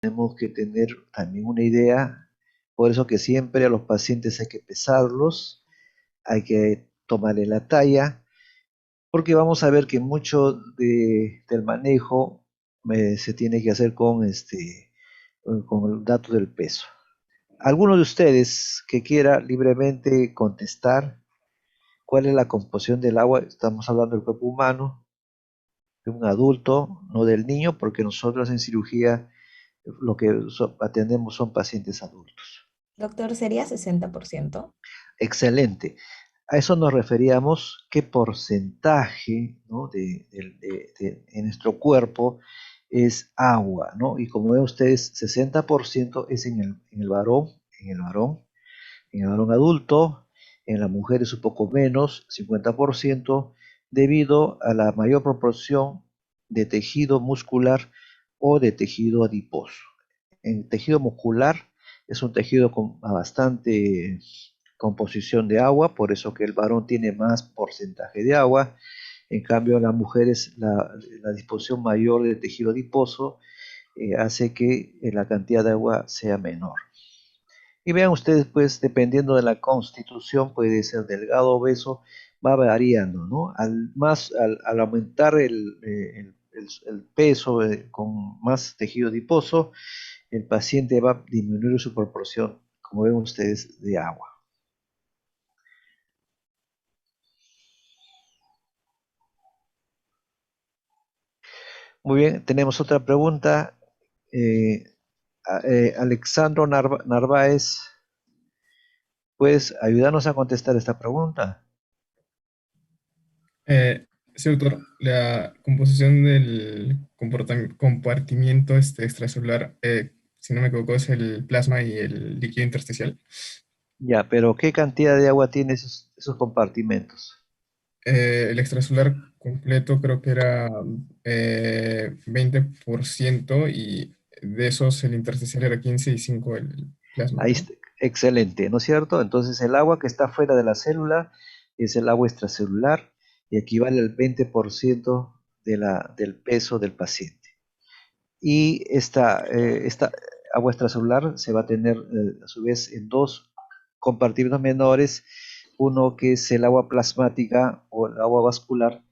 tenemos que tener también una idea, por eso que siempre a los pacientes hay que pesarlos, hay que tomarle la talla, porque vamos a ver que mucho del manejo se tiene que hacer con el dato del peso. ¿Alguno de ustedes que quiera libremente contestar cuál es la composición del agua? Estamos hablando del cuerpo humano, de un adulto, no del niño, porque nosotros en cirugía lo que atendemos son pacientes adultos. Doctor, ¿sería 60%? Excelente. A eso nos referíamos, qué porcentaje, ¿no? En nuestro cuerpo es agua, ¿no? Y como ven ustedes, 60% es en el varón, en el varón, en el varón adulto, en las mujeres un poco menos, 50%, debido a la mayor proporción de tejido muscular o de tejido adiposo. En tejido muscular es un tejido con bastante composición de agua, por eso que el varón tiene más porcentaje de agua. En cambio, en las mujeres la disposición mayor de tejido adiposo hace que la cantidad de agua sea menor. Y vean ustedes, pues, dependiendo de la constitución, puede ser delgado o obeso, va variando, ¿no? Al aumentar el peso con más tejido adiposo, el paciente va a disminuir su proporción, como ven ustedes, de agua. Muy bien, tenemos otra pregunta. Eh, Alexandro Narváez, ¿puedes ayudarnos a contestar esta pregunta? Sí, doctor, la composición del compartimiento extracelular, si no me equivoco, es el plasma y el líquido intersticial. Ya, pero ¿qué cantidad de agua tiene esos compartimentos? El extracelular completo creo que era 20% y de esos el intersticial era 15 y 5 el plasma, Ahí creo. está, excelente, ¿no es cierto? Entonces el agua que está fuera de la célula es el agua extracelular y equivale al 20% del peso del paciente. Y esta agua extracelular se va a tener a su vez en dos compartimentos menores, uno que es el agua plasmática o el agua vascular,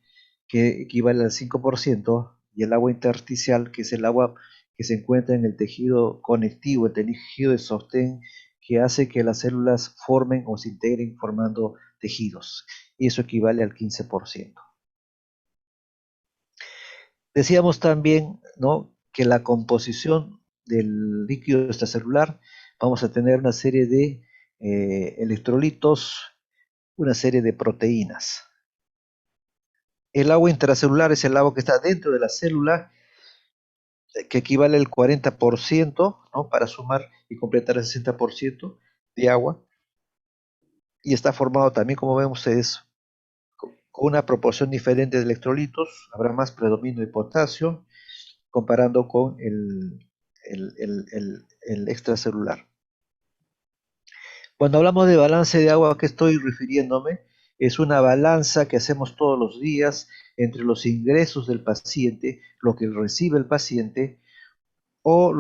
que equivale al 5%, y el agua intersticial, que es el agua que se encuentra en el tejido conectivo, el tejido de sostén, que hace que las células formen o se integren formando tejidos, y eso equivale al 15%. Decíamos también, ¿no?, que la composición del líquido extracelular, vamos a tener una serie de electrolitos, una serie de proteínas. El agua intracelular es el agua que está dentro de la célula, que equivale al 40%, ¿no?, para sumar y completar el 60% de agua, y está formado también, como vemos, con una proporción diferente de electrolitos, habrá más predominio de potasio, comparando con el extracelular. Cuando hablamos de balance de agua, ¿a qué estoy refiriéndome? Es una balanza que hacemos todos los días entre los ingresos del paciente, lo que recibe el paciente, o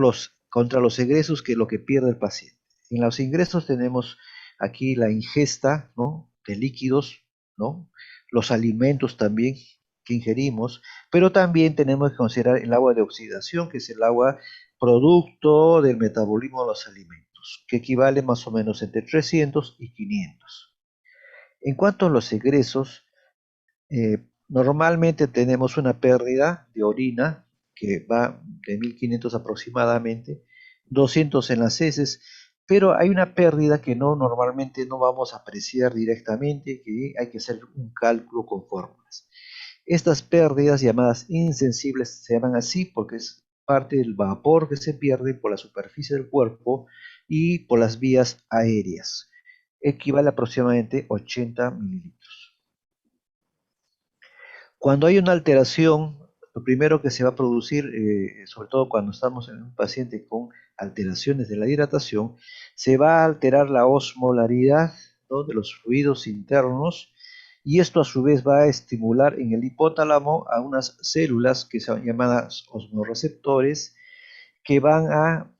contra los egresos, que es lo que pierde el paciente. En los ingresos tenemos aquí la ingesta, ¿no?, de líquidos, ¿no?, los alimentos también que ingerimos, pero también tenemos que considerar el agua de oxidación, que es el agua producto del metabolismo de los alimentos, que equivale más o menos entre 300 y 500. En cuanto a los egresos, normalmente tenemos una pérdida de orina que va de 1500 aproximadamente, 200 en las heces, pero hay una pérdida que normalmente no vamos a apreciar directamente, que hay que hacer un cálculo con fórmulas. Estas pérdidas llamadas insensibles se llaman así porque es parte del vapor que se pierde por la superficie del cuerpo y por las vías aéreas. Equivale a aproximadamente 80 mililitros. Cuando hay una alteración, lo primero que se va a producir, sobre todo cuando estamos en un paciente con alteraciones de la hidratación, se va a alterar la osmolaridad, ¿no?, de los fluidos internos, y esto a su vez va a estimular en el hipotálamo a unas células que son llamadas osmoreceptores, que van a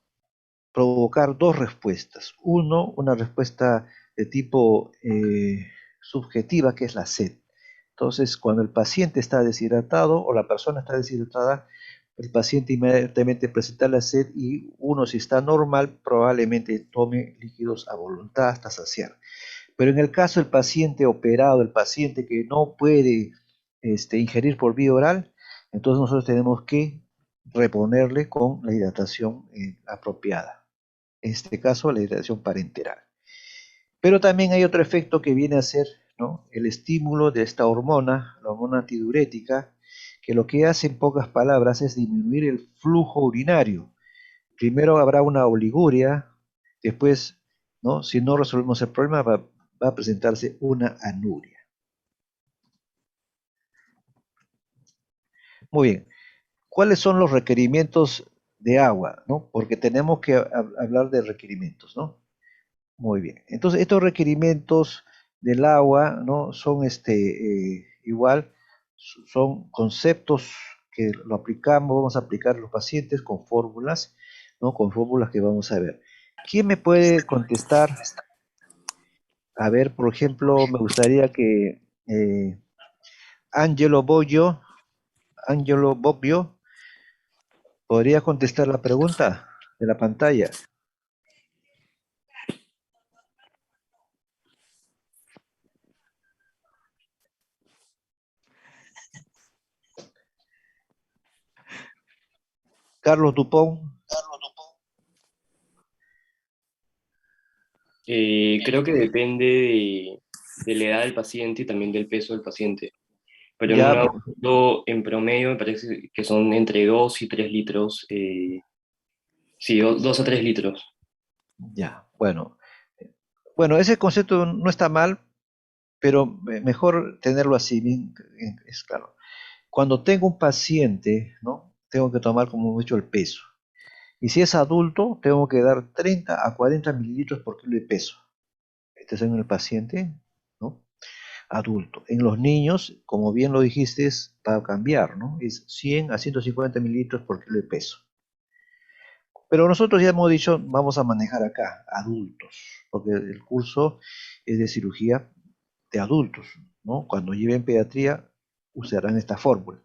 provocar dos respuestas. Uno, una respuesta de tipo subjetiva, que es la sed. Entonces, cuando el paciente está deshidratado o la persona está deshidratada, el paciente inmediatamente presenta la sed y uno, si está normal, probablemente tome líquidos a voluntad hasta saciar. Pero en el caso del paciente operado, el paciente que no puede ingerir por vía oral, entonces nosotros tenemos que reponerle con la hidratación apropiada. En este caso, la hidratación parenteral. Pero también hay otro efecto que viene a ser, ¿no?, el estímulo de esta hormona, la hormona antidiurética, que lo que hace en pocas palabras es disminuir el flujo urinario. Primero habrá una oliguria, después, ¿no?, si no resolvemos el problema, va a presentarse una anuria. Muy bien. ¿Cuáles son los requerimientos de agua, ¿no? Porque tenemos que hablar de requerimientos, ¿no? Muy bien. Entonces, estos requerimientos del agua, ¿no?, son igual, son conceptos que lo aplicamos, vamos a aplicar a los pacientes con fórmulas, ¿no? Con fórmulas que vamos a ver. ¿Quién me puede contestar? A ver, por ejemplo, me gustaría que Angelo Boggio, Angelo Bobbio, ¿podría contestar la pregunta de la pantalla? Carlos Dupont. Creo que depende de la edad del paciente y también del peso del paciente. Pero en un Ya, adulto, en promedio, me parece que son entre 2 y 3 litros. Sí, 2 a 3 litros. ya, bueno. Bueno, ese concepto no está mal, pero mejor tenerlo así, bien, es claro. Cuando tengo un paciente, ¿no?, tengo que tomar como mucho el peso. Y si es adulto, tengo que dar 30 a 40 mililitros por kilo de peso. Este es en el paciente, ¿no?, adulto. En los niños, como bien lo dijiste, va a cambiar, ¿no? Es 100 a 150 mililitros por kilo de peso. Pero nosotros ya hemos dicho, vamos a manejar acá, adultos, porque el curso es de cirugía de adultos, ¿no? Cuando lleven pediatría, usarán esta fórmula.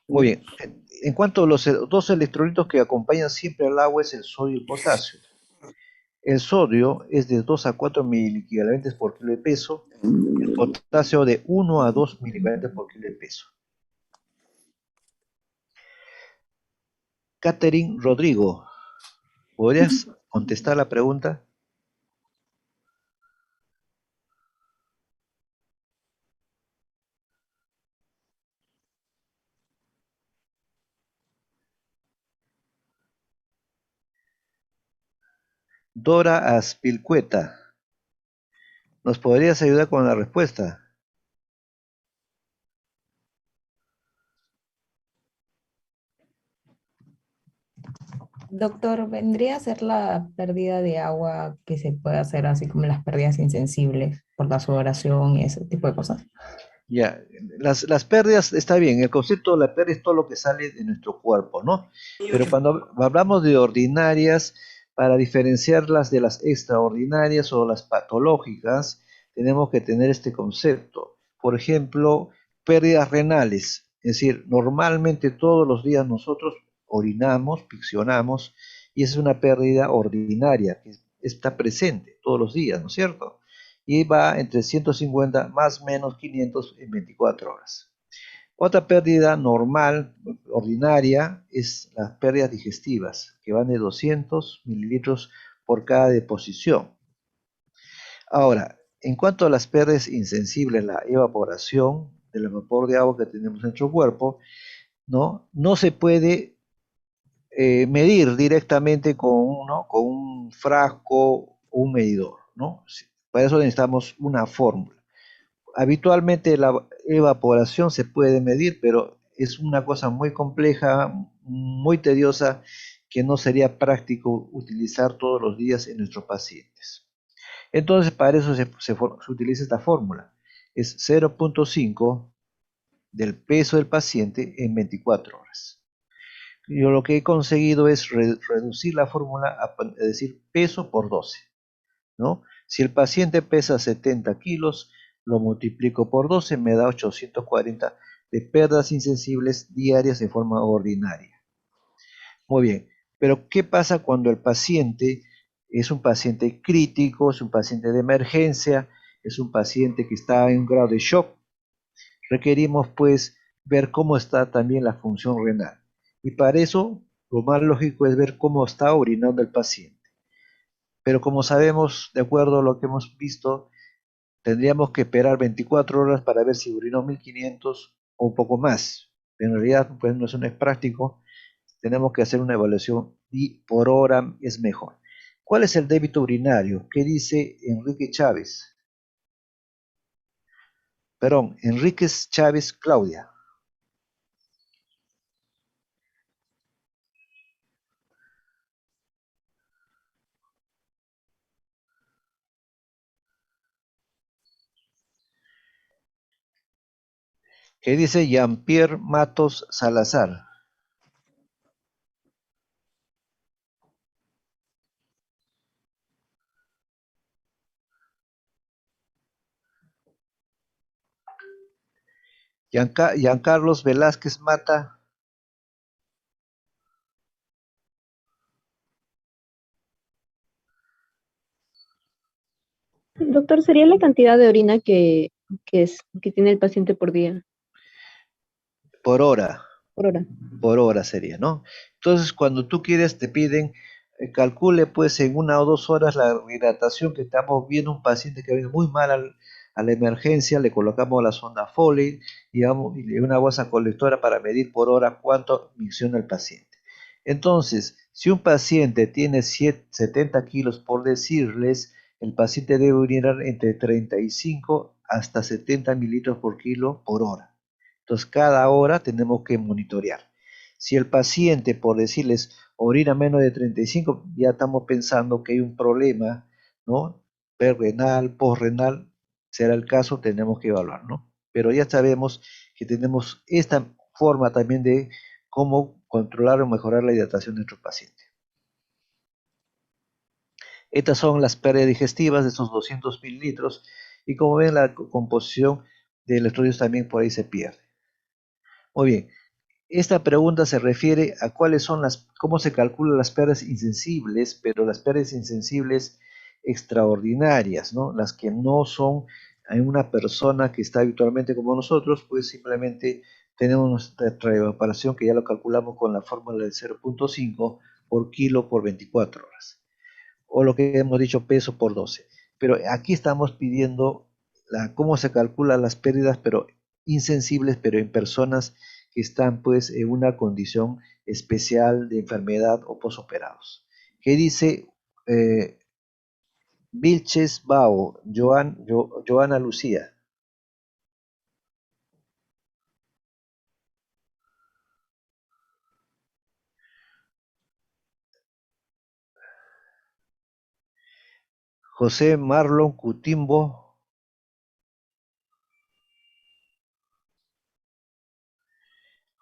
Muy bien. En cuanto a los dos electrolitos que acompañan siempre al agua, es el sodio y el potasio. El sodio es de 2 a 4 miliequivalentes por kilo de peso, el potasio de 1 a 2 miliequivalentes por kilo de peso. Catherine Rodrigo, ¿podrías contestar la pregunta? Dora Aspilcueta, ¿nos podrías ayudar con la respuesta? Doctor, ¿vendría a ser la pérdida de agua que se puede hacer así como las pérdidas insensibles por la sudoración y ese tipo de cosas? Ya, las pérdidas, está bien, el concepto de la pérdida es todo lo que sale de nuestro cuerpo, ¿no? Pero cuando hablamos de ordinarias, para diferenciarlas de las extraordinarias o las patológicas, tenemos que tener este concepto. Por ejemplo, pérdidas renales, es decir, normalmente todos los días nosotros orinamos, piccionamos, y esa es una pérdida ordinaria, que está presente todos los días, ¿no es cierto? Y va entre 150 más o menos 500 en 24 horas. Otra pérdida normal, ordinaria, es las pérdidas digestivas, que van de 200 mililitros por cada deposición. Ahora, en cuanto a las pérdidas insensibles, la evaporación del vapor de agua que tenemos en nuestro cuerpo, no se puede medir directamente con un frasco o un medidor, ¿no? Para eso necesitamos una fórmula. Habitualmente la evaporación se puede medir, pero es una cosa muy compleja, muy tediosa, que no sería práctico utilizar todos los días en nuestros pacientes. Entonces, para eso se utiliza esta fórmula. Es 0.5 del peso del paciente en 24 horas. Yo lo que he conseguido es reducir la fórmula a decir peso por 12, ¿no? Si el paciente pesa 70 kilos, lo multiplico por 12, me da 840 de pérdidas insensibles diarias de forma ordinaria. Muy bien, pero ¿qué pasa cuando el paciente es un paciente crítico, es un paciente de emergencia, es un paciente que está en un grado de shock? Requerimos pues ver cómo está también la función renal. Y para eso lo más lógico es ver cómo está orinando el paciente. Pero como sabemos, de acuerdo a lo que hemos visto, tendríamos que esperar 24 horas para ver si urinó 1500 o un poco más. En realidad, pues no es práctico. Tenemos que hacer una evaluación y por hora es mejor. ¿Cuál es el débito urinario? ¿Qué dice Enrique Chávez? Perdón, Enríquez Chávez Claudia. ¿Qué dice Jean-Pierre Matos Salazar? Giancarlos Velázquez Mata. Doctor, ¿sería la cantidad de orina que tiene el paciente por día, Por hora. por hora? Por hora sería, ¿no? Entonces, cuando tú quieres, te piden, calcule pues en 1 o 2 horas la hidratación que estamos viendo un paciente que viene muy mal a la emergencia, le colocamos la sonda Foley y una bolsa colectora para medir por hora cuánto micciona el paciente. Entonces, si un paciente tiene 70 kilos, por decirles, el paciente debe urinar entre 35 hasta 70 mililitros por kilo por hora. Entonces, cada hora tenemos que monitorear. Si el paciente, por decirles, orina menos de 35, ya estamos pensando que hay un problema, ¿no? Perrenal, posrenal, será el caso, tenemos que evaluar, ¿no? Pero ya sabemos que tenemos esta forma también de cómo controlar o mejorar la hidratación de nuestro paciente. Estas son las pérdidas digestivas de esos 200 mililitros y como ven la composición de electrolitos también por ahí se pierde. Muy bien, esta pregunta se refiere a cómo se calculan las pérdidas insensibles, pero las pérdidas insensibles extraordinarias, ¿no? Las que no son en una persona que está habitualmente como nosotros, pues simplemente tenemos nuestra evaporación que ya lo calculamos con la fórmula de 0.5 por kilo por 24 horas, o lo que hemos dicho peso por 12. Pero aquí estamos pidiendo cómo se calculan las pérdidas, pero insensibles, pero en personas que están pues en una condición especial de enfermedad o posoperados. ¿Qué dice Vilches Bao, Joana Lucía? José Marlon Cutimbo,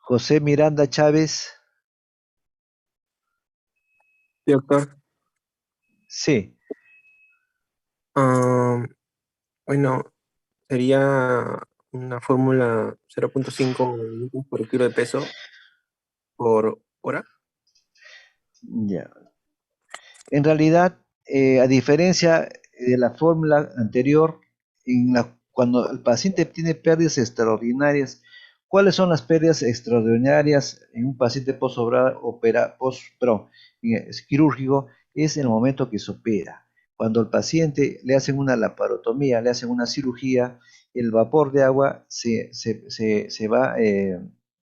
José Miranda Chávez. Sí, doctor. Sí, Ah, bueno, sería una fórmula 0.5 minutos por kilo de peso por hora. ya. En realidad, a diferencia de la fórmula anterior, cuando el paciente tiene pérdidas extraordinarias, ¿cuáles son las pérdidas extraordinarias en un paciente quirúrgico? Es en el momento que se opera. Cuando al paciente le hacen una laparotomía, le hacen una cirugía, el vapor de agua se va a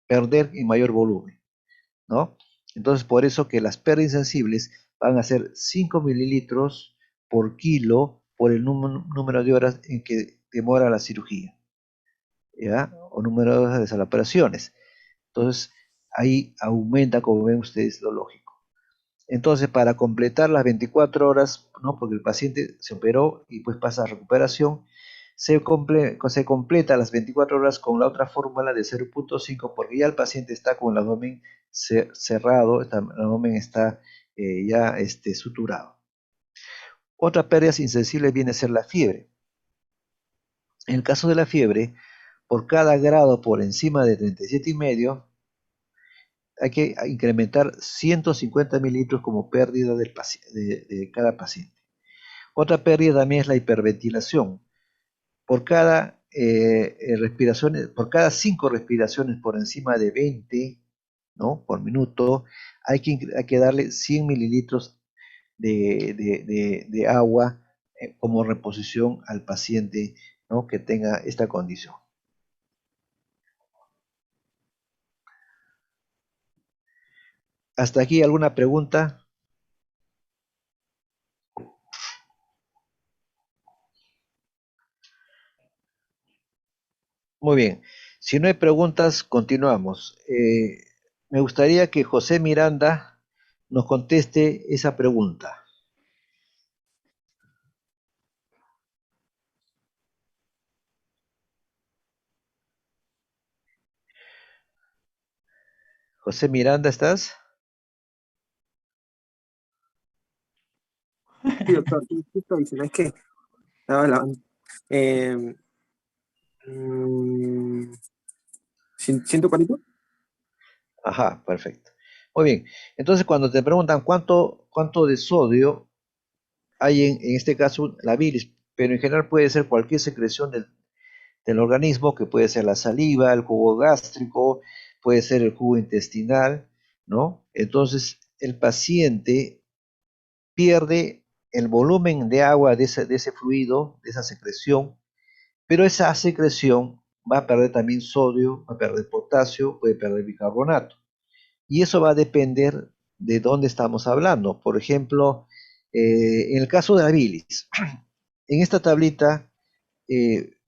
perder en mayor volumen, ¿no? Entonces, por eso que las pérdidas sensibles van a ser 5 mililitros por kilo por el número de horas en que demora la cirugía, ¿ya? O número de horas de las operaciones. Entonces, ahí aumenta, como ven ustedes, lo lógico. Entonces, para completar las 24 horas, ¿no? Porque el paciente se operó y pues pasa a recuperación, se completa a las 24 horas con la otra fórmula de 0.5 porque ya el paciente está con el abdomen cerrado, el abdomen está ya suturado. Otra pérdida insensible viene a ser la fiebre. En el caso de la fiebre, por cada grado por encima de 37,5, hay que incrementar 150 mililitros como pérdida de cada paciente. Otra pérdida también es la hiperventilación. Por cada por cada 5 respiraciones por encima de 20, ¿no?, por minuto, hay que darle 100 mililitros de agua como reposición al paciente, ¿no?, que tenga esta condición. ¿Hasta aquí alguna pregunta? Muy bien. Si no hay preguntas, continuamos. Me gustaría que José Miranda nos conteste esa pregunta. José Miranda, ¿estás? Sí, doctor, sí, justo dicen, es que estaba la... Eh, mm, 140. Ajá, perfecto. Muy bien. Entonces, cuando te preguntan cuánto de sodio hay en este caso la bilis, pero en general puede ser cualquier secreción del organismo, que puede ser la saliva, el jugo gástrico, puede ser el jugo intestinal, ¿no? Entonces, el paciente pierde el volumen de agua de ese fluido, de esa secreción, pero esa secreción va a perder también sodio, va a perder potasio, puede perder bicarbonato. Y eso va a depender de dónde estamos hablando. Por ejemplo, en el caso de la bilis, en esta tablita,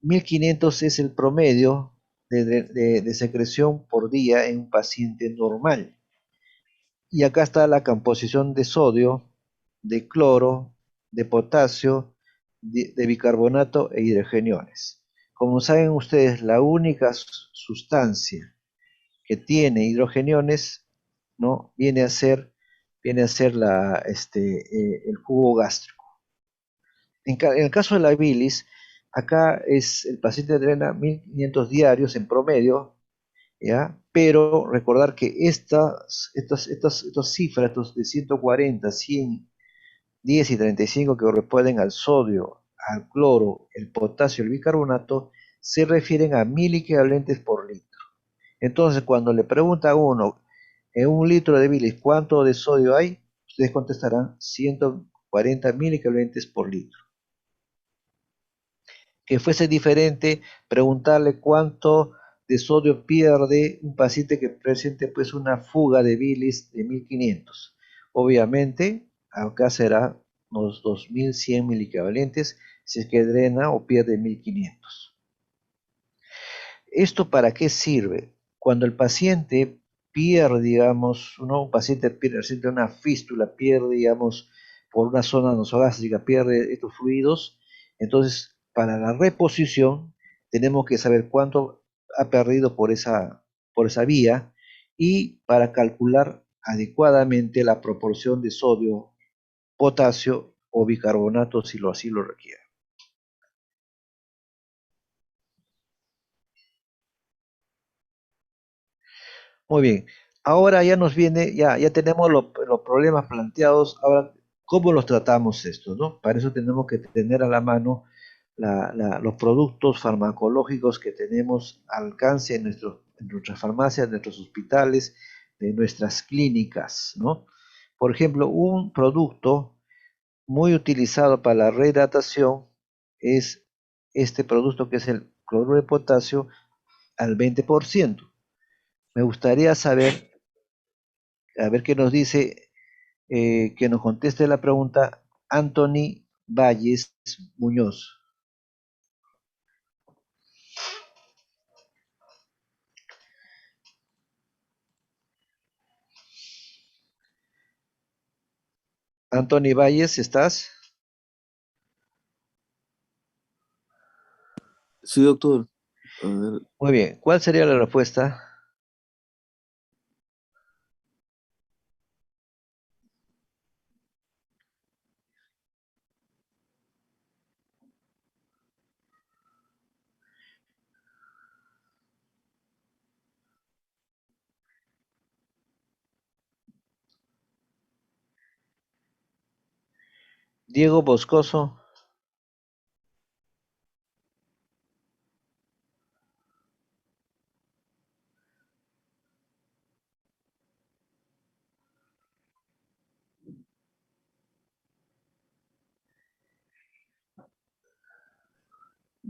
1500 es el promedio de secreción por día en un paciente normal. Y acá está la composición de sodio, de cloro, de potasio, de bicarbonato e hidrogeniones. Como saben ustedes, la única sustancia que tiene hidrogeniones, ¿no?, viene a ser el jugo gástrico. En el caso de la bilis, acá el paciente drena 1500 diarios en promedio, ¿ya? Pero recordar que estas cifras, estos de 140, 100, 10 y 35 que corresponden al sodio, al cloro, el potasio, el bicarbonato, se refieren a miliequivalentes por litro. Entonces, cuando le pregunta a uno en un litro de bilis cuánto de sodio hay, ustedes contestarán 140 miliequivalentes por litro. Que fuese diferente preguntarle cuánto de sodio pierde un paciente que presente pues una fuga de bilis de 1500. Obviamente, acá será unos 2100 miliequivalentes si es que drena o pierde 1500. ¿Esto para qué sirve? Cuando el paciente pierde, digamos, ¿no?, un paciente siente una fístula, pierde, digamos, por una zona nasogástrica, pierde estos fluidos, entonces para la reposición tenemos que saber cuánto ha perdido por esa vía y para calcular adecuadamente la proporción de sodio, potasio o bicarbonato si así lo requiere. Muy bien, ahora ya nos viene, ya tenemos los problemas planteados, ahora, ¿cómo los tratamos estos, no? Para eso tenemos que tener a la mano los productos farmacológicos que tenemos al alcance en nuestras farmacias, en nuestros hospitales, en nuestras clínicas, ¿no? Por ejemplo, un producto muy utilizado para la rehidratación es este producto que es el cloruro de potasio al 20%. Me gustaría saber, a ver qué nos dice, que nos conteste la pregunta Anthony Valles Muñoz. Anthony Valles, ¿estás? Sí, doctor. A ver, Muy bien, ¿cuál sería la respuesta? Diego Boscoso.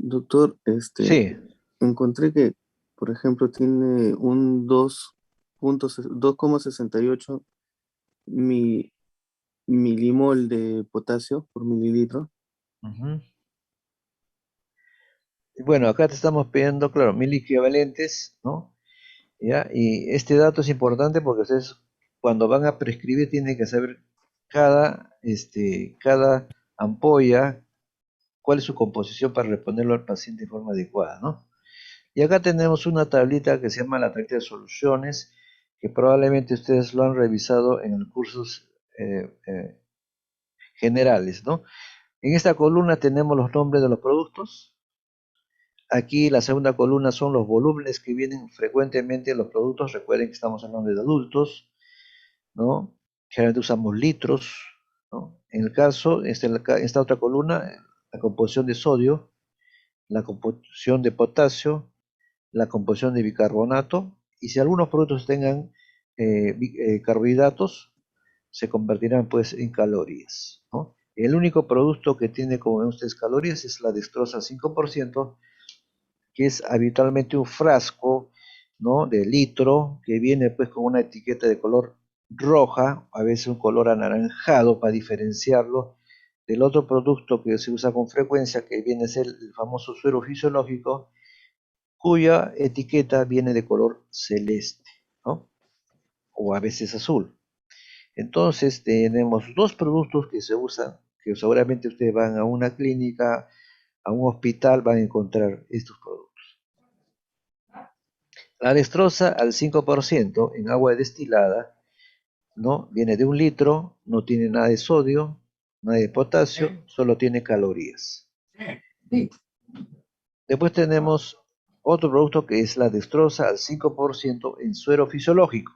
doctor, Sí. encontré que, por ejemplo, tiene un 2,68 mi, milimol de potasio por mililitro. Ujú. Y bueno, acá te estamos pidiendo, claro, 1000 equivalentes, ¿no? ¿Ya? Y este dato es importante porque ustedes cuando van a prescribir tienen que saber cada ampolla, cuál es su composición para responderlo al paciente de forma adecuada, ¿no? Y acá tenemos una tablita que se llama la tablita de soluciones, que probablemente ustedes lo han revisado en los cursos generales, ¿no? En esta columna tenemos los nombres de los productos. Aquí la segunda columna son los volúmenes que vienen frecuentemente en los productos. Recuerden que estamos hablando de adultos, ¿no? Generalmente usamos litros, ¿no? En el caso, esta otra columna, la composición de sodio, la composición de potasio, la composición de bicarbonato, y si algunos productos tengan carbohidratos, se convertirán pues en calorías, ¿no? El único producto que tiene, como ven ustedes, calorías es la dextrosa 5%, que es habitualmente un frasco, ¿no? De litro, que viene pues con una etiqueta de color roja, a veces un color anaranjado para diferenciarlo del otro producto que se usa con frecuencia, que viene a ser el famoso suero fisiológico, cuya etiqueta viene de color celeste, ¿no? O a veces azul. Entonces tenemos dos productos que se usan, que seguramente ustedes van a una clínica, a un hospital, van a encontrar estos productos. La dextrosa al 5% en agua destilada, ¿no? Viene de un litro, no tiene nada de sodio, nada de potasio, solo tiene calorías. Después tenemos otro producto que es la dextrosa al 5% en suero fisiológico.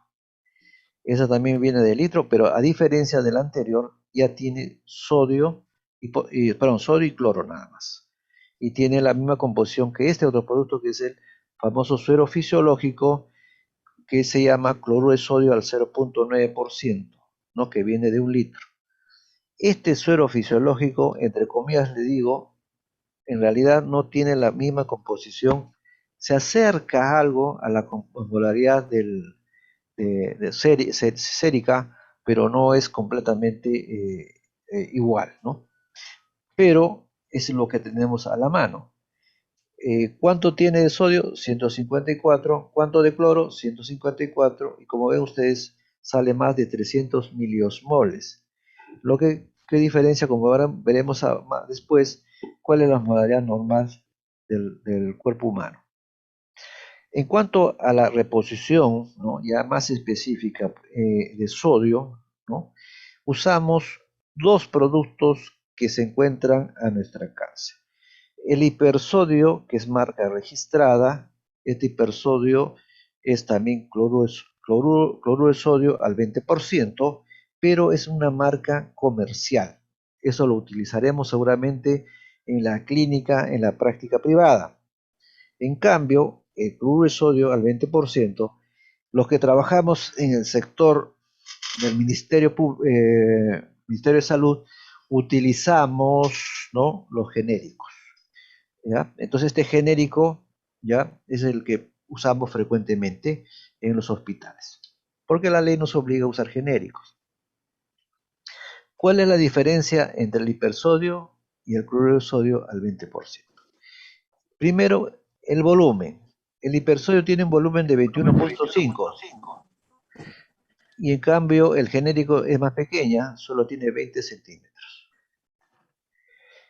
Esa también viene de litro, pero a diferencia del anterior, ya tiene sodio sodio y cloro nada más. Y tiene la misma composición que este otro producto, que es el famoso suero fisiológico, que se llama cloruro de sodio al 0,9%, ¿no? Que viene de un litro. Este suero fisiológico, entre comillas le digo, en realidad no tiene la misma composición, se acerca algo a la osmolaridad sérica, pero no es completamente igual, ¿no? Pero es lo que tenemos a la mano. ¿Cuánto tiene de sodio? 154. ¿Cuánto de cloro? 154. Y como ven ustedes, sale más de 300 miliosmoles. ¿Qué diferencia? Como ahora veremos más después, cuál es la modalidad normal del cuerpo humano. En cuanto a la reposición, ¿no? Ya más específica de sodio, ¿no? Usamos dos productos que se encuentran a nuestro alcance. El hipersodio, que es marca registrada, este hipersodio es también cloruro de sodio al 20%, pero es una marca comercial. Eso lo utilizaremos seguramente en la clínica, en la práctica privada. En cambio, el cloruro de sodio al 20%, los que trabajamos en el sector del Ministerio de Salud, utilizamos, ¿no? Los genéricos. ¿Ya? Entonces este genérico, ¿ya? Es el que usamos frecuentemente en los hospitales, porque la ley nos obliga a usar genéricos. ¿Cuál es la diferencia entre el hipersodio y el cloruro de sodio al 20%? Primero, el volumen. El hipersodio tiene un volumen de 21,5 y en cambio el genérico es más pequeña, solo tiene 20 centímetros.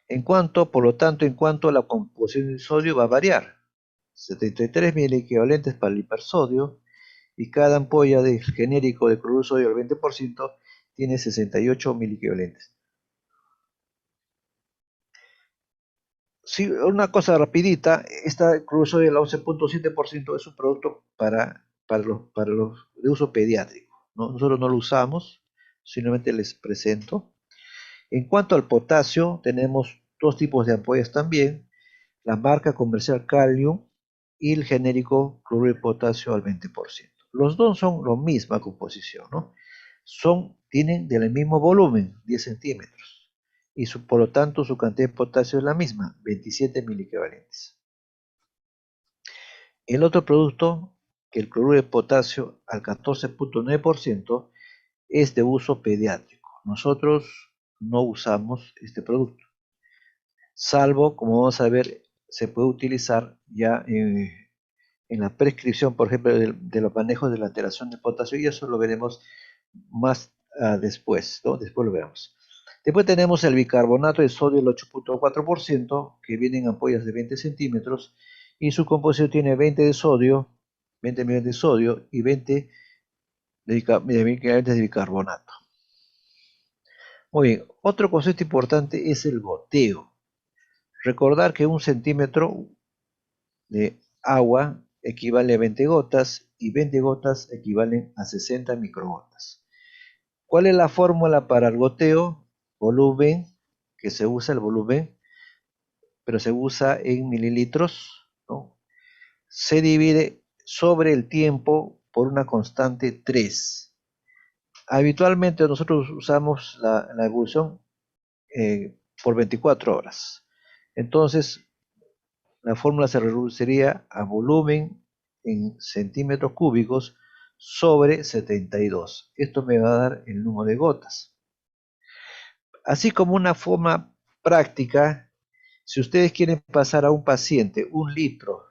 Por lo tanto, en cuanto a la composición del sodio va a variar. 73 miliequivalentes para el hipersodio y cada ampolla de genérico de cloruro de sodio al 20% tiene 68 miliequivalentes. Sí, una cosa rapidita, esta cloruro de sodio al 11.7% es un producto para los de uso pediátrico, ¿no? Nosotros no lo usamos, simplemente les presento. En cuanto al potasio, tenemos dos tipos de ampollas también, la marca comercial Calium y el genérico cloruro de potasio al 20%. Los dos son la misma composición, ¿no? Tienen del mismo volumen, 10 centímetros, y por lo tanto su cantidad de potasio es la misma, 27 miliequivalentes. El otro producto, que el cloruro de potasio al 14.9%, es de uso pediátrico. Nosotros no usamos este producto, salvo, como vamos a ver, se puede utilizar ya en la prescripción, por ejemplo, de los manejos de la alteración de potasio, y eso lo veremos más después, ¿no? Después lo veremos. Después tenemos el bicarbonato de sodio, el 8.4%, que viene en ampollas de 20 centímetros, y su composición tiene 20 de sodio, 20 millones de sodio y 20 de bicarbonato. Muy bien, otro concepto importante es el goteo. Recordar que 1 centímetro de agua equivale a 20 gotas y 20 gotas equivalen a 60 microgotas. ¿Cuál es la fórmula para el goteo? Volumen, que se usa el volumen, pero se usa en mililitros, ¿no? Se divide sobre el tiempo por una constante 3. Habitualmente nosotros usamos la evolución por 24 horas. Entonces, la fórmula se reduciría a volumen en centímetros cúbicos sobre 72. Esto me va a dar el número de gotas. Así como una forma práctica, si ustedes quieren pasar a un paciente 1 litro,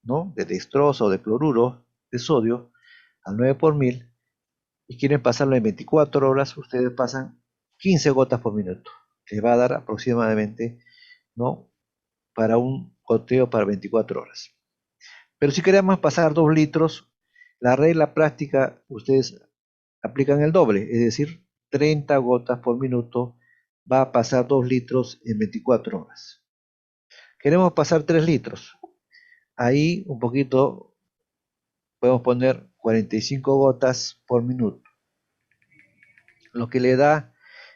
¿no?, de dextrosa o de cloruro de sodio al 9 por mil y quieren pasarlo en 24 horas, ustedes pasan 15 gotas por minuto. Les va a dar aproximadamente, ¿no?, para un goteo para 24 horas. Pero si queremos pasar 2 litros, la regla práctica, ustedes aplican el doble, es decir, 30 gotas por minuto, va a pasar 2 litros en 24 horas. Queremos pasar 3 litros. Ahí un poquito, podemos poner 45 gotas por minuto. Lo que le da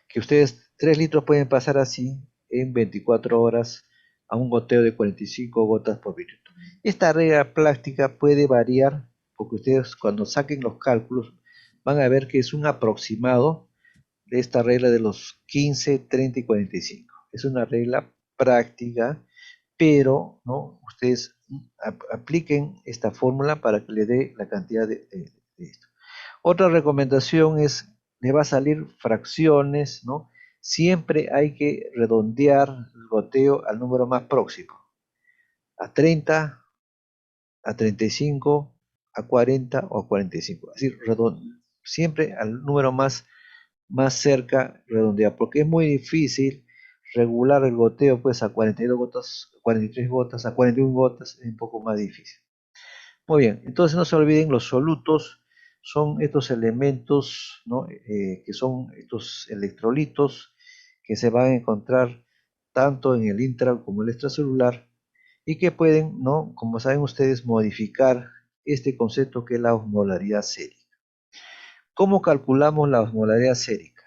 que ustedes 3 litros pueden pasar así en 24 horas a un goteo de 45 gotas por minuto. Esta regla práctica puede variar porque ustedes cuando saquen los cálculos van a ver que es un aproximado de esta regla de los 15, 30 y 45. Es una regla práctica, pero ¿no?, ustedes apliquen esta fórmula para que le dé la cantidad de esto. Otra recomendación es, le va a salir fracciones, ¿no? Siempre hay que redondear el goteo al número más próximo, a 30, a 35, a 40 o a 45. Así, siempre al número más cerca redondear, porque es muy difícil regular el goteo pues a 42 gotas, 43 gotas, a 41 gotas, es un poco más difícil. Muy bien, entonces no se olviden, los solutos son estos elementos, ¿no?, que son estos electrolitos que se van a encontrar tanto en el intra como el extracelular y que pueden, ¿no?, como saben ustedes, modificar este concepto que es la osmolaridad sérica. ¿Cómo calculamos la osmolaridad sérica?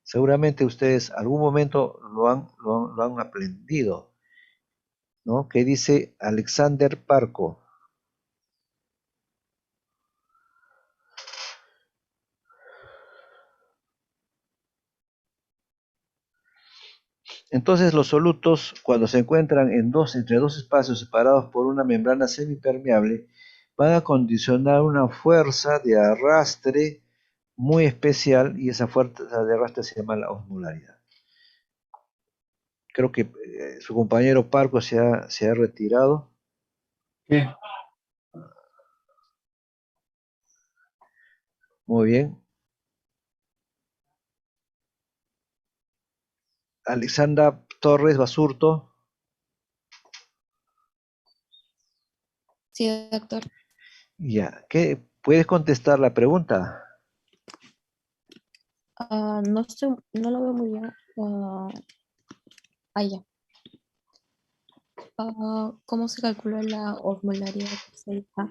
Seguramente ustedes algún momento lo han aprendido, ¿no?, que dice Alexander Parco. Entonces los solutos, cuando se encuentran entre dos espacios separados por una membrana semipermeable, van a condicionar una fuerza de arrastre muy especial y esa fuerza de arrastre se llama la osmolaridad. Creo que su compañero Parco se ha retirado. ¿Qué? Muy bien. Alexander Torres Basurto. Sí, doctor. Ya, ¿qué? ¿Puedes contestar la pregunta? No lo veo muy bien. Ya. ¿Cómo se calcula la osmolaridad sérica?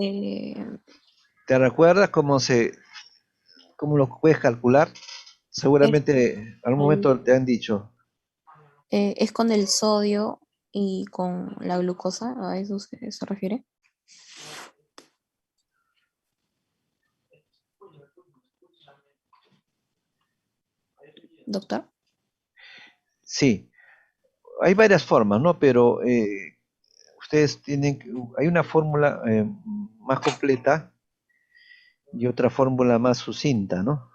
Eh, ¿Te recuerdas cómo lo puedes calcular? es, Seguramente algún el- momento te han dicho. es con el sodio y con la glucosa, ¿a eso se refiere? Doctor. Sí, hay varias formas, ¿no? Pero ustedes hay una fórmula más completa y otra fórmula más sucinta, ¿no?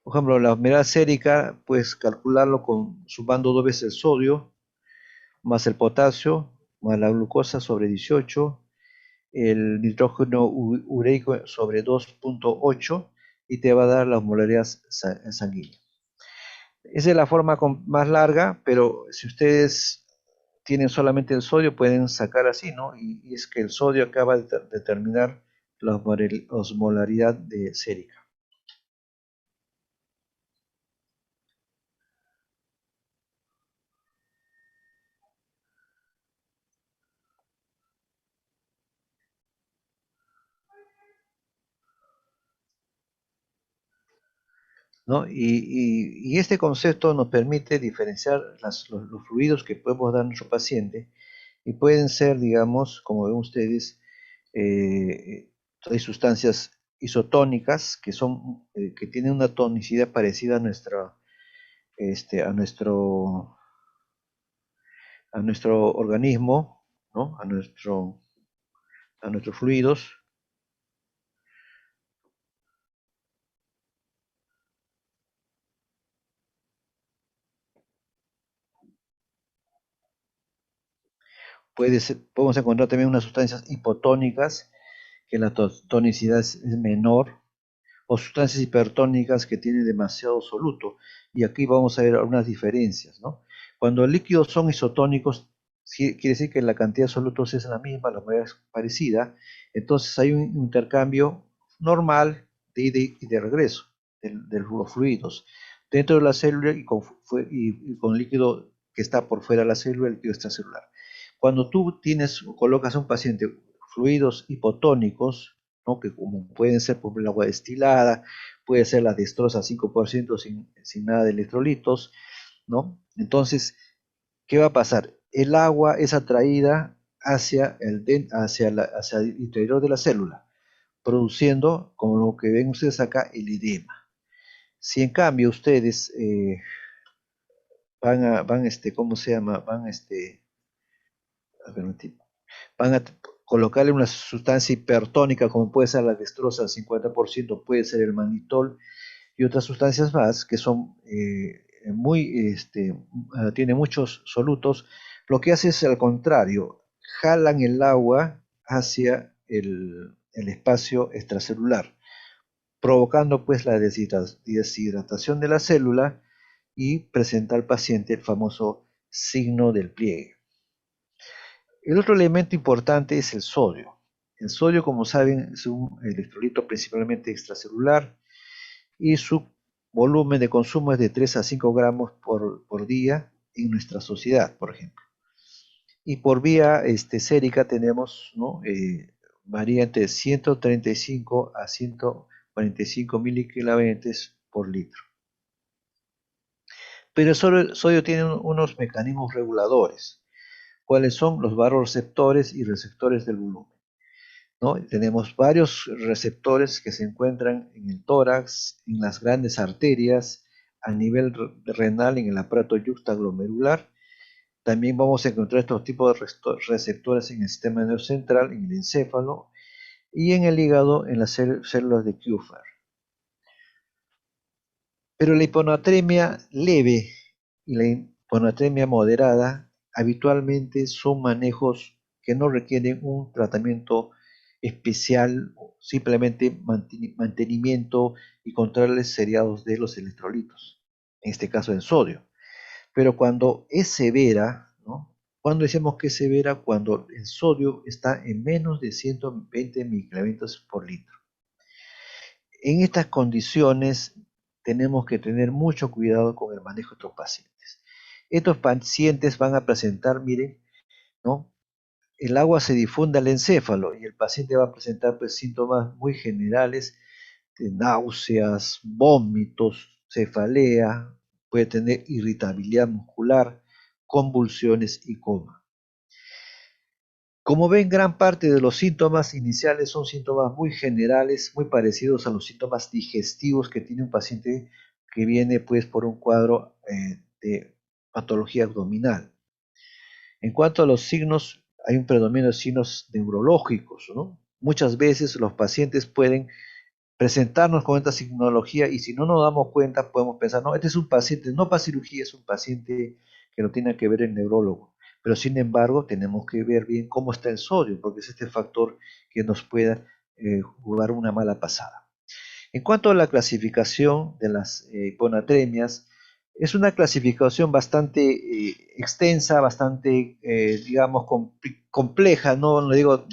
Por ejemplo, la osmolalidad sérica, puedes calcularlo sumando 2 veces el sodio, más el potasio, más la glucosa sobre 18, el nitrógeno ureico sobre 2,8 y te va a dar la osmolaridad sanguínea. Esa es la forma más larga, pero si ustedes tienen solamente el sodio, pueden sacar así, ¿no? Y es que el sodio acaba de determinar la osmolaridad de sérica. ¿No? Y este concepto nos permite diferenciar los fluidos que podemos dar a nuestro paciente y pueden ser, digamos, como ven ustedes, hay sustancias isotónicas que tienen una tonicidad parecida este, a nuestro, a nuestro organismo, ¿no? A nuestros fluidos. Podemos encontrar también unas sustancias hipotónicas, que la tonicidad es menor, o sustancias hipertónicas que tienen demasiado soluto. Y aquí vamos a ver algunas diferencias, ¿no? Cuando líquidos son isotónicos, quiere decir que la cantidad de solutos es la misma, la manera es parecida, entonces hay un intercambio normal de ida y de regreso de los fluidos dentro de la célula y con líquido que está por fuera de la célula, el líquido extracelular. Cuando tú colocas a un paciente fluidos hipotónicos, ¿no? Que como pueden ser por ejemplo, el agua destilada, puede ser la destroza 5% sin nada de electrolitos, ¿no? Entonces, ¿qué va a pasar? El agua es atraída hacia el interior de la célula, produciendo, como lo que ven ustedes acá, el edema. Si en cambio ustedes ¿cómo se llama? A ver, van a colocarle una sustancia hipertónica como puede ser la destroza al 50%, puede ser el mannitol y otras sustancias más que son tienen muchos solutos, lo que hace es al contrario, jalan el agua hacia el espacio extracelular, provocando pues la deshidratación de la célula y presenta al paciente el famoso signo del pliegue. El otro elemento importante es el sodio. El sodio, como saben, es un electrolito principalmente extracelular y su volumen de consumo es de 3 a 5 gramos por día en nuestra sociedad, por ejemplo. Y por vía sérica tenemos, ¿no? Varía entre 135 a 145 miliequivalentes por litro. Pero el sodio tiene unos mecanismos reguladores. ¿Cuáles son? Los barroreceptores y receptores del volumen, ¿no? Tenemos varios receptores que se encuentran en el tórax, en las grandes arterias, a nivel renal, en el aparato yuxtaglomerular. También vamos a encontrar estos tipos de receptores en el sistema nervioso central, en el encéfalo y en el hígado, en las células de Kupffer. Pero la hiponatremia leve y la hiponatremia moderada habitualmente son manejos que no requieren un tratamiento especial, simplemente mantenimiento y controles seriados de los electrolitos, en este caso el sodio. Pero cuando es severa, ¿no? Cuando decimos que es severa, cuando el sodio está en menos de 120 microgramos por litro. En estas condiciones tenemos que tener mucho cuidado con el manejo de estos pacientes. Estos pacientes van a presentar, miren, ¿no? El agua se difunde al encéfalo y el paciente va a presentar pues, síntomas muy generales de náuseas, vómitos, cefalea, puede tener irritabilidad muscular, convulsiones y coma. Como ven, gran parte de los síntomas iniciales son síntomas muy generales, muy parecidos a los síntomas digestivos que tiene un paciente que viene pues por un cuadro de patología abdominal. En cuanto a los signos, hay un predominio de signos neurológicos, ¿no? Muchas veces los pacientes pueden presentarnos con esta signología y si no nos damos cuenta podemos pensar, no, este es un paciente no para cirugía, es un paciente que no tiene que ver el neurólogo. Pero sin embargo tenemos que ver bien cómo está el sodio, porque es este factor que nos puede jugar una mala pasada. En cuanto a la clasificación de las hiponatremias, es una clasificación bastante extensa, bastante, digamos, compleja, no digo,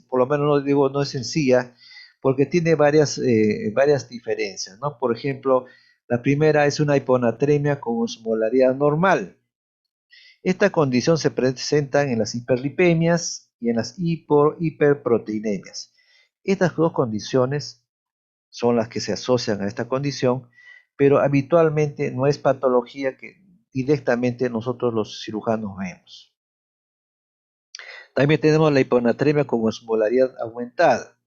por lo menos no digo, no es sencilla, porque tiene varias diferencias, ¿no? Por ejemplo, la primera es una hiponatremia con osmolaridad normal. Esta condición se presenta en las hiperlipemias y en las hiperproteinemias. Estas dos condiciones son las que se asocian a esta condición, pero habitualmente no es patología que directamente nosotros los cirujanos vemos. También tenemos la hiponatremia con osmolaridad aumentada.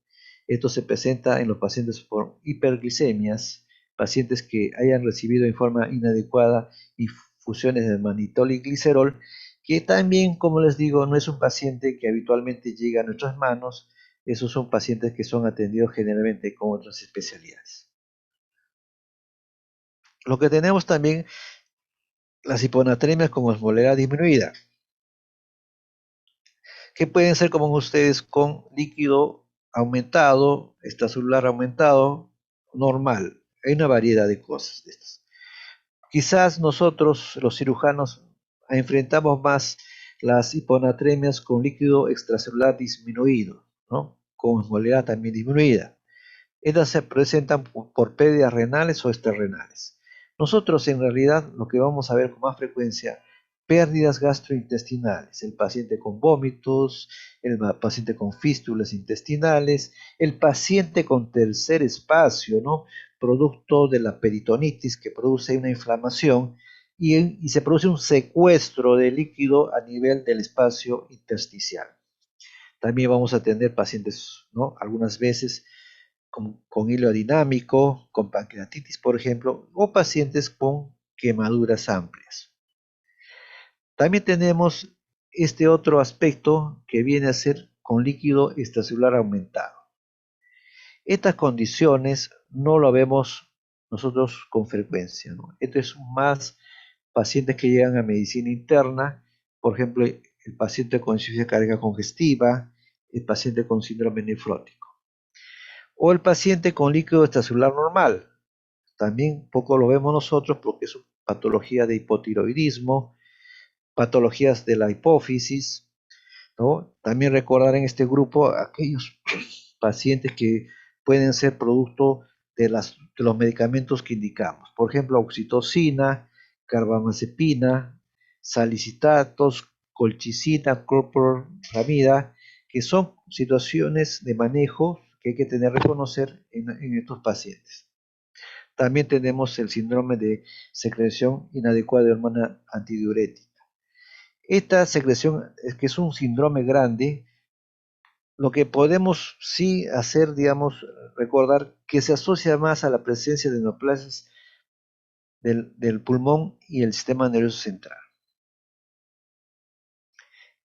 Esto se presenta en los pacientes por hiperglicemias, pacientes que hayan recibido en forma inadecuada infusiones de mannitol y glicerol, que también, como les digo, no es un paciente que habitualmente llega a nuestras manos. Esos son pacientes que son atendidos generalmente con otras especialidades. Lo que tenemos también, las hiponatremias con osmolaridad disminuida, que pueden ser como ustedes con líquido aumentado, extracelular aumentado, normal. Hay una variedad de cosas de estas. Quizás nosotros, los cirujanos, enfrentamos más las hiponatremias con líquido extracelular disminuido, ¿no? Con osmolaridad también disminuida. Estas se presentan por pérdidas renales o extrarrenales. Nosotros en realidad lo que vamos a ver con más frecuencia, pérdidas gastrointestinales, el paciente con vómitos, el paciente con fístulas intestinales, el paciente con tercer espacio, ¿no? Producto de la peritonitis que produce una inflamación y se produce un secuestro de líquido a nivel del espacio intersticial. También vamos a tener pacientes, ¿no? Algunas veces con hilo dinámico, con pancreatitis, por ejemplo, o pacientes con quemaduras amplias. También tenemos este otro aspecto que viene a ser con líquido extracelular aumentado. Estas condiciones no lo vemos nosotros con frecuencia, ¿no? Esto es más pacientes que llegan a medicina interna, por ejemplo, el paciente con insuficiencia cardíaca congestiva, el paciente con síndrome nefrótico, o el paciente con líquido extracelular normal. También poco lo vemos nosotros porque es patología de hipotiroidismo, patologías de la hipófisis, ¿no? También recordar en este grupo aquellos pacientes que pueden ser producto de los medicamentos que indicamos. Por ejemplo, oxitocina, carbamazepina, salicitatos, colchicina, clorproramida, que son situaciones de manejo que hay que tener que reconocer en estos pacientes. También tenemos el síndrome de secreción inadecuada de hormona antidiurética. Esta secreción, que es un síndrome grande, lo que podemos sí hacer, digamos, recordar que se asocia más a la presencia de neoplasias del pulmón y el sistema nervioso central,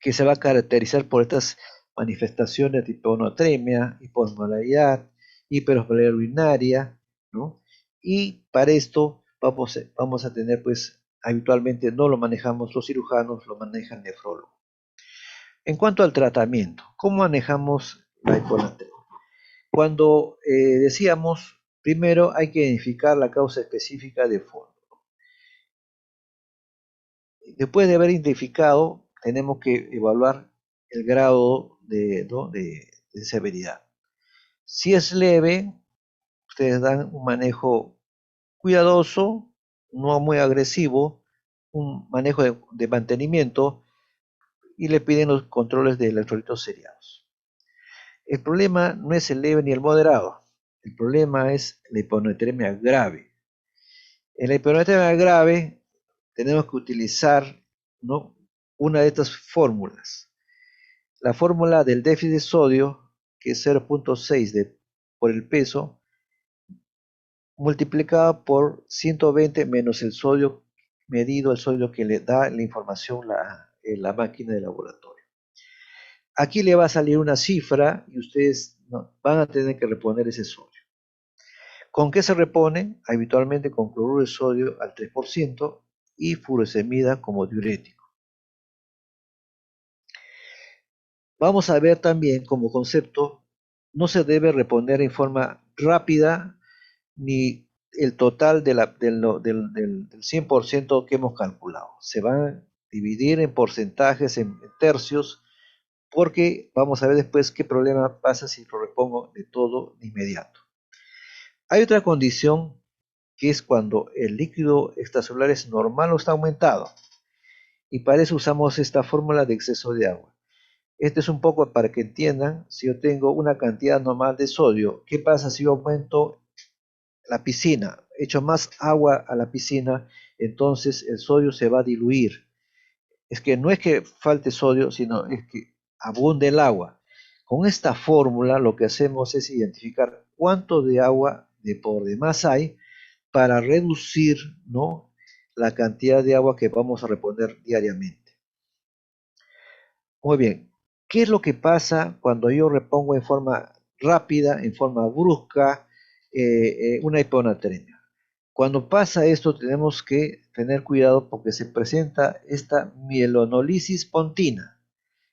que se va a caracterizar por estas manifestaciones de hiponatremia, hiposmolaridad, hiperosmolaridad urinaria, ¿no? Y para esto vamos a tener, pues, habitualmente no lo manejamos los cirujanos, lo maneja el nefrólogo. En cuanto al tratamiento, ¿cómo manejamos la hiponatremia? Cuando decíamos, primero hay que identificar la causa específica de fondo. Después de haber identificado, tenemos que evaluar el grado ¿no? de severidad. Si es leve, ustedes dan un manejo cuidadoso, no muy agresivo, un manejo de mantenimiento y le piden los controles de electrolitos seriados. El problema no es el leve ni el moderado, el problema es la hiponatremia grave. En la hiponatremia grave tenemos que utilizar, ¿no? una de estas fórmulas. La fórmula del déficit de sodio, que es 0.6 por el peso, multiplicada por 120 menos el sodio medido, el sodio que le da la información la máquina de laboratorio. Aquí le va a salir una cifra y ustedes van a tener que reponer ese sodio. ¿Con qué se repone? Habitualmente con cloruro de sodio al 3% y furosemida como diurético. Vamos a ver también como concepto, no se debe reponer en forma rápida ni el total del 100% que hemos calculado. Se van a dividir en porcentajes, en tercios, porque vamos a ver después qué problema pasa si lo repongo de todo de inmediato. Hay otra condición que es cuando el líquido extracelular es normal o está aumentado. Y para eso usamos esta fórmula de exceso de agua. Este es un poco para que entiendan, si yo tengo una cantidad normal de sodio, ¿qué pasa si yo aumento la piscina? Echo más agua a la piscina, entonces el sodio se va a diluir. Es que no es que falte sodio, sino es que abunde el agua. Con esta fórmula lo que hacemos es identificar cuánto de agua de por demás hay para reducir, ¿no? la cantidad de agua que vamos a reponer diariamente. Muy bien, ¿qué es lo que pasa cuando yo repongo en forma rápida, en forma brusca, una hiponatremia? Cuando pasa esto tenemos que tener cuidado porque se presenta esta mielonolisis pontina.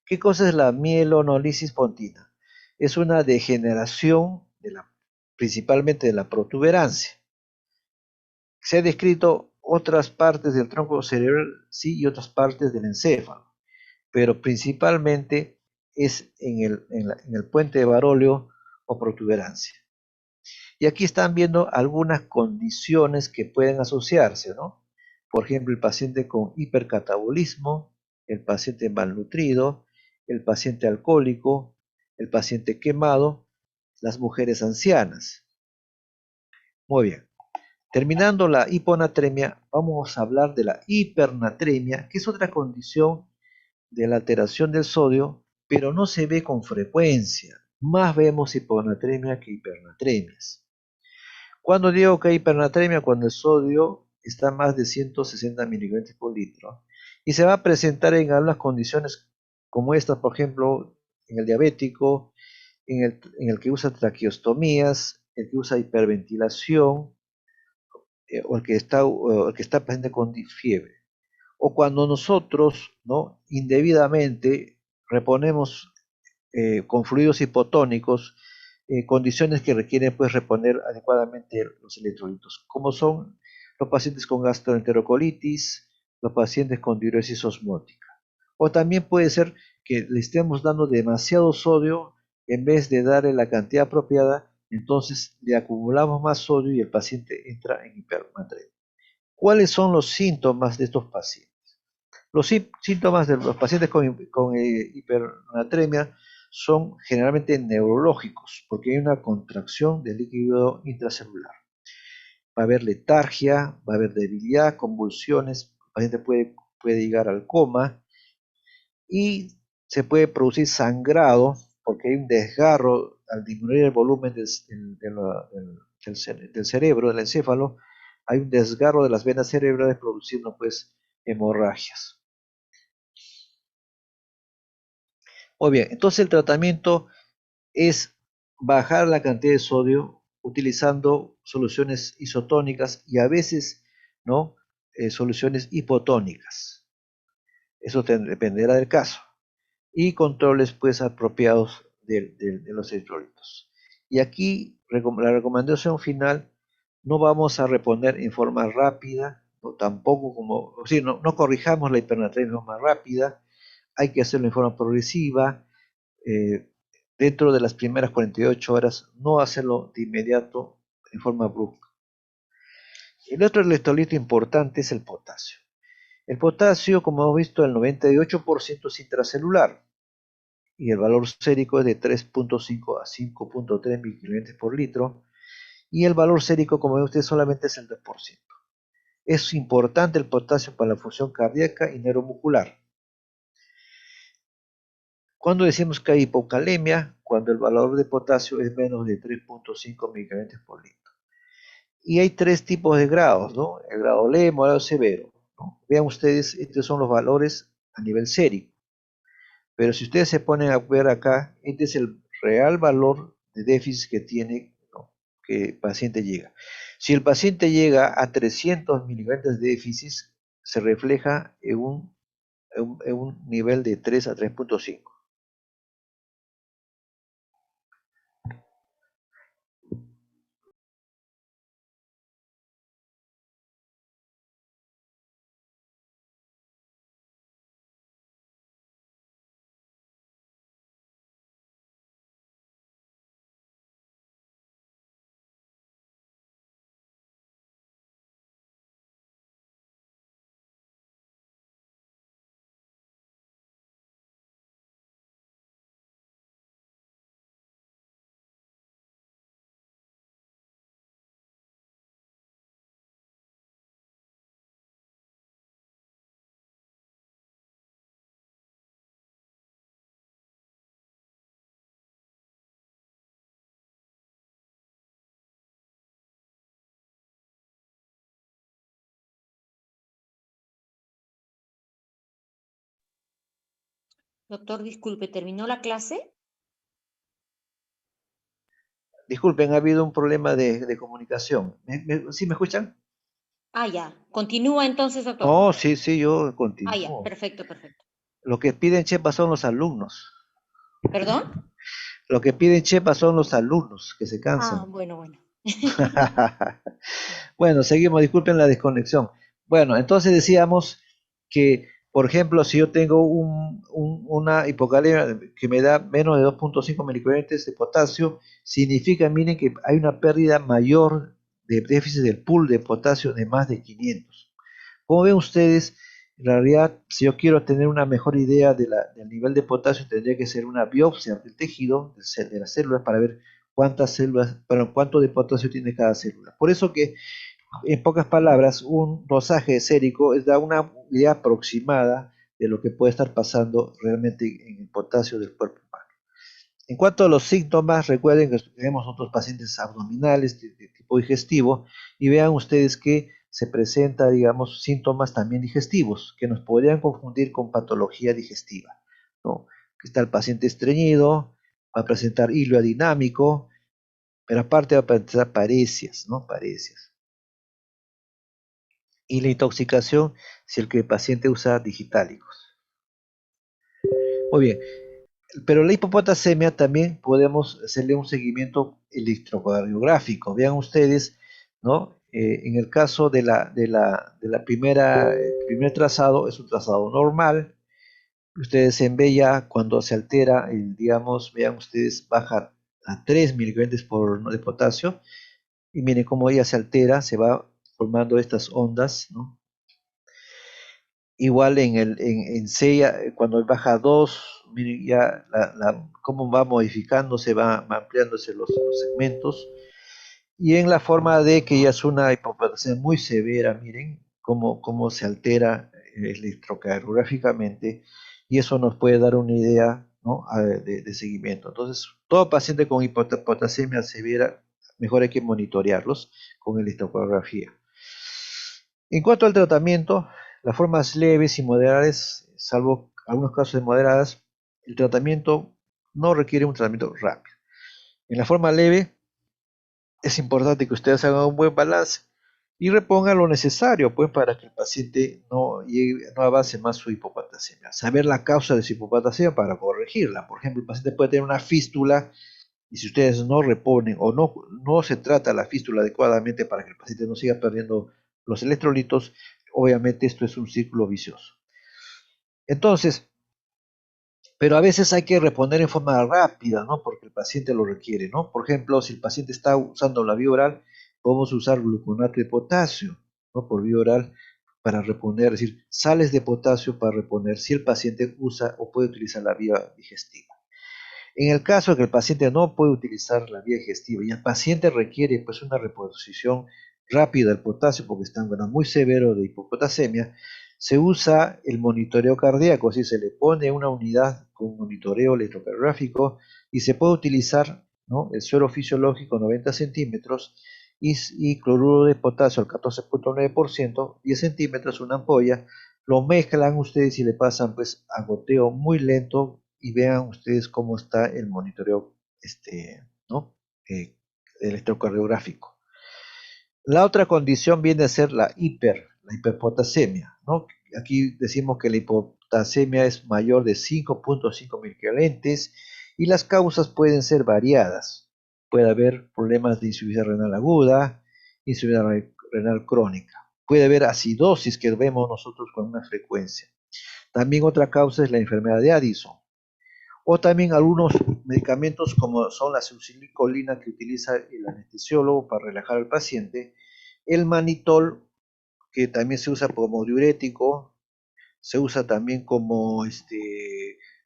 ¿Qué cosa es la mielonolisis pontina? Es una degeneración principalmente de la protuberancia. Se ha descrito otras partes del tronco cerebral, sí, y otras partes del encéfalo, pero principalmente es en el puente de Baróleo o protuberancia. Y aquí están viendo algunas condiciones que pueden asociarse, ¿no? Por ejemplo, el paciente con hipercatabolismo, el paciente malnutrido, el paciente alcohólico, el paciente quemado, las mujeres ancianas. Muy bien. Terminando la hiponatremia, vamos a hablar de la hipernatremia, que es otra condición de la alteración del sodio, pero no se ve con frecuencia. Más vemos hiponatremia que hipernatremias. Cuando digo que hay hipernatremia, cuando el sodio está más de 160 miligramos por litro, y se va a presentar en algunas condiciones como estas, por ejemplo, en el diabético, en el que usa traqueostomías, el que usa hiperventilación, o el que está presente con fiebre. O cuando nosotros, ¿no? indebidamente reponemos con fluidos hipotónicos condiciones que requieren pues reponer adecuadamente los electrolitos, como son los pacientes con gastroenterocolitis, los pacientes con diuresis osmótica. O también puede ser que le estemos dando demasiado sodio en vez de darle la cantidad apropiada, entonces le acumulamos más sodio y el paciente entra en hipernatremia. ¿Cuáles son los síntomas de estos pacientes? Los síntomas de los pacientes con hipernatremia son generalmente neurológicos, porque hay una contracción del líquido intracelular. Va a haber letargia, va a haber debilidad, convulsiones, el paciente puede llegar al coma y se puede producir sangrado porque hay un desgarro al disminuir el volumen del cerebro, del encéfalo, hay un desgarro de las venas cerebrales produciendo pues hemorragias. Muy bien, entonces el tratamiento es bajar la cantidad de sodio utilizando soluciones isotónicas y a veces, ¿no? Soluciones hipotónicas. Eso dependerá del caso. Y controles pues apropiados de los electrolitos. Y aquí la recomendación final, no vamos a reponer en forma rápida ¿no? Tampoco como, o sea, no corrijamos la hipernatremia de forma rápida, hay que hacerlo en forma progresiva, dentro de las primeras 48 horas, no hacerlo de inmediato en forma brusca. El otro electrolito importante es el potasio. El potasio, como hemos visto, el 98% es intracelular y el valor sérico es de 3.5 a 5.3 micronutrientes por litro y el valor sérico, como ven ustedes, solamente es el 2%. Es importante el potasio para la función cardíaca y neuromuscular. Cuando decimos que hay hipocalemia, cuando el valor de potasio es menos de 3.5 micronutrientes por litro. Y hay tres tipos de grados, ¿no? El grado leve, moderado, severo, ¿no? Vean ustedes, estos son los valores a nivel sérico. Pero si ustedes se ponen a ver acá, este es el real valor de déficit que tiene, ¿no? Que el paciente llega. Si el paciente llega a 300 miligramos de déficit, se refleja en un nivel de 3 a 3.5. Doctor, disculpe, ¿terminó la clase? Disculpen, ha habido un problema de comunicación. ¿Sí me escuchan? Ah, ya. Continúa entonces, doctor. Oh, sí, yo Ah, ya. continúo. Perfecto, perfecto. Lo que piden chepa son los alumnos. ¿Perdón? Lo que piden chepa son los alumnos que se Ah, cansan. bueno. Bueno, seguimos, disculpen la desconexión. Bueno, entonces decíamos que, por ejemplo, si yo tengo una hipocalemia que me da menos de 2.5 milicuentes de potasio, significa, miren, que hay una pérdida mayor de déficit del pool de potasio de más de 500. Como ven ustedes, en realidad, si yo quiero tener una mejor idea del nivel de potasio, tendría que hacer una biopsia del tejido, de las células, para ver cuántas células, pero cuánto de potasio tiene cada célula. Por eso que, en pocas palabras, un dosaje sérico da una idea aproximada de lo que puede estar pasando realmente en el potasio del cuerpo humano. En cuanto a los síntomas, recuerden que tenemos otros pacientes abdominales de tipo digestivo y vean ustedes que se presenta, digamos, síntomas también digestivos que nos podrían confundir con patología digestiva, ¿no? Está el paciente estreñido, va a presentar hilo adinámico, pero aparte va a presentar parecias, ¿no? Parecias. Y la intoxicación si el paciente usa digitálicos. Muy bien. Pero la hipopotasemia también podemos hacerle un seguimiento electrocardiográfico. Vean ustedes, ¿no? En el caso de la primer trazado, es un trazado normal. Ustedes en B ya cuando se altera, digamos, vean ustedes, baja a 3 miligramos de potasio. Y miren cómo ella se altera, se va formando estas ondas, ¿no? Igual en C, cuando baja a 2, miren ya cómo va modificándose, va ampliándose los segmentos. Y en la forma D, que ya es una hipoplasia muy severa, miren cómo se altera electrocardiográficamente, y eso nos puede dar una idea, ¿no? de seguimiento. Entonces, todo paciente con hipopotasemia severa, mejor hay que monitorearlos con electrocardiografía. En cuanto al tratamiento, las formas leves y moderadas, salvo algunos casos de moderadas, el tratamiento no requiere un tratamiento rápido. En la forma leve, es importante que ustedes hagan un buen balance y repongan lo necesario, pues, para que el paciente no avance más su hipopotasemia. Saber la causa de su hipopotasemia para corregirla. Por ejemplo, el paciente puede tener una fístula y si ustedes no reponen o no se trata la fístula adecuadamente para que el paciente no siga perdiendo los electrolitos, obviamente esto es un círculo vicioso. Entonces, pero a veces hay que reponer en forma rápida, ¿no? Porque el paciente lo requiere, ¿no? Por ejemplo, si el paciente está usando la vía oral, podemos usar gluconato de potasio, ¿no? Por vía oral para reponer, es decir, sales de potasio para reponer si el paciente usa o puede utilizar la vía digestiva. En el caso de que el paciente no puede utilizar la vía digestiva y el paciente requiere pues una reposición rápida del potasio porque está en grado muy severo de hipopotasemia, se usa el monitoreo cardíaco, es decir, se le pone una unidad con monitoreo electrocardiográfico y se puede utilizar, ¿no?, el suero fisiológico 90 centímetros y cloruro de potasio al 14.9%, 10 centímetros, una ampolla, lo mezclan ustedes y le pasan pues a goteo muy lento y vean ustedes cómo está el monitoreo ¿no? Electrocardiográfico. La otra condición viene a ser la hiperpotasemia, ¿no? Aquí decimos que la hipopotasemia es mayor de 5.5 miliquilentes y las causas pueden ser variadas. Puede haber problemas de insuficiencia renal aguda, insuficiencia renal crónica. Puede haber acidosis que vemos nosotros con una frecuencia. También otra causa es la enfermedad de Addison. O también algunos medicamentos como son la succinilcolina que utiliza el anestesiólogo para relajar al paciente, el manitol, que también se usa como diurético, se usa también como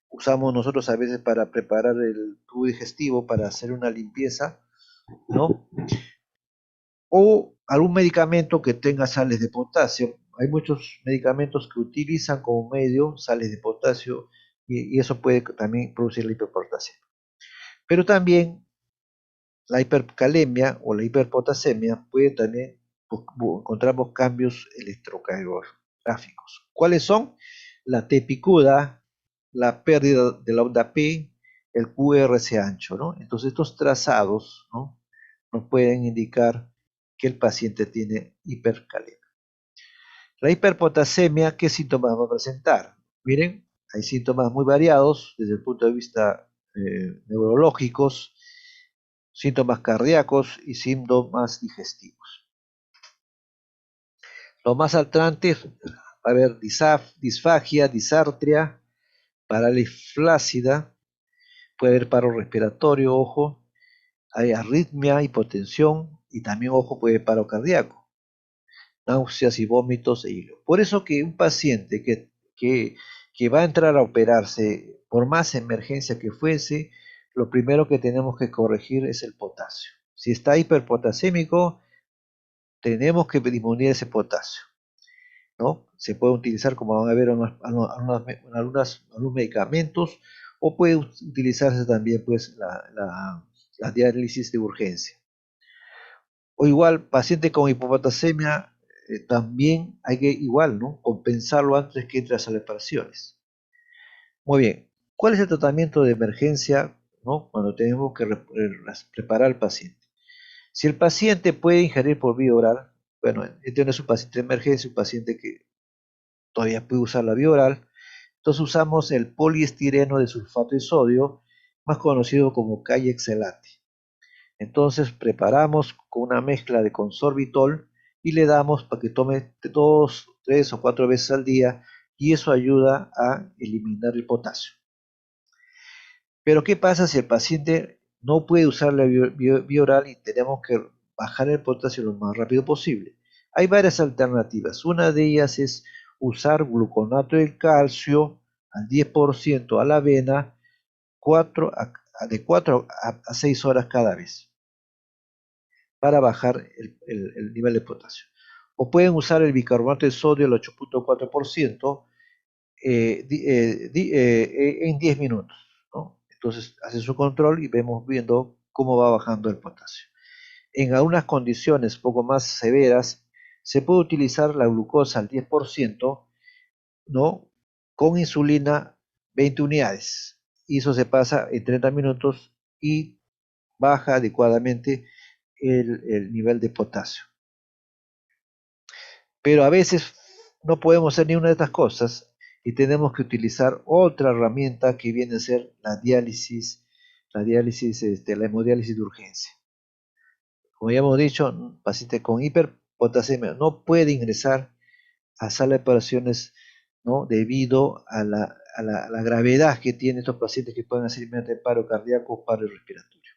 usamos nosotros a veces para preparar el tubo digestivo para hacer una limpieza, ¿no? O algún medicamento que tenga sales de potasio. Hay muchos medicamentos que utilizan como medio sales de potasio y eso puede también producir la hiperpotasemia. Pero también la hipercalemia o la hiperpotasemia puede también encontramos cambios electrocardiográficos. ¿Cuáles son? La T picuda, la pérdida de la onda P, el QRS ancho, ¿no? Entonces estos trazados, ¿no?, nos pueden indicar que el paciente tiene hipercalemia. La hiperpotasemia, ¿qué síntomas va a presentar? Miren, hay síntomas muy variados desde el punto de vista neurológicos, síntomas cardíacos y síntomas digestivos. Lo más altrantes, va a haber disfagia, disartria, parálisis flácida, puede haber paro respiratorio, ojo, hay arritmia, hipotensión y también, ojo, puede haber paro cardíaco, náuseas y vómitos e hilo. Por eso que un paciente que va a entrar a operarse, por más emergencia que fuese, lo primero que tenemos que corregir es el potasio. Si está hiperpotasémico, tenemos que disminuir ese potasio, ¿no? Se puede utilizar, como van a ver, algunos medicamentos o puede utilizarse también pues la diálisis de urgencia. O igual, paciente con hipopotasemia, también hay que igual, ¿no?, compensarlo antes que entre las operaciones. Muy bien, ¿cuál es el tratamiento de emergencia, ¿no?, cuando tenemos que preparar al paciente? Si el paciente puede ingerir por vía oral, bueno, este no es un paciente de emergencia, un paciente que todavía puede usar la vía oral, entonces usamos el poliestireno de sulfato de sodio, más conocido como Kayexelate. Entonces preparamos con una mezcla de consorbitol y le damos para que tome 2, 3 o 4 veces al día y eso ayuda a eliminar el potasio. Pero ¿qué pasa si el paciente no puede usar la vía oral y tenemos que bajar el potasio lo más rápido posible? Hay varias alternativas. Una de ellas es usar gluconato de calcio al 10% a la avena de 4 a 6 horas cada vez para bajar el nivel de potasio. O pueden usar el bicarbonato de sodio al 8.4% en 10 minutos, ¿no? Entonces hace su control y vemos viendo cómo va bajando el potasio. En algunas condiciones poco más severas se puede utilizar la glucosa al 10%, ¿no?, con insulina 20 unidades. Y eso se pasa en 30 minutos y baja adecuadamente el nivel de potasio. Pero a veces no podemos hacer ni una de estas cosas y tenemos que utilizar otra herramienta que viene a ser la hemodiálisis de urgencia. Como ya hemos dicho, paciente con potasemia no puede ingresar a sala de operaciones, ¿no? Debido a la gravedad que tienen estos pacientes que pueden hacer inmediatamente paro cardíaco o paro respiratorio.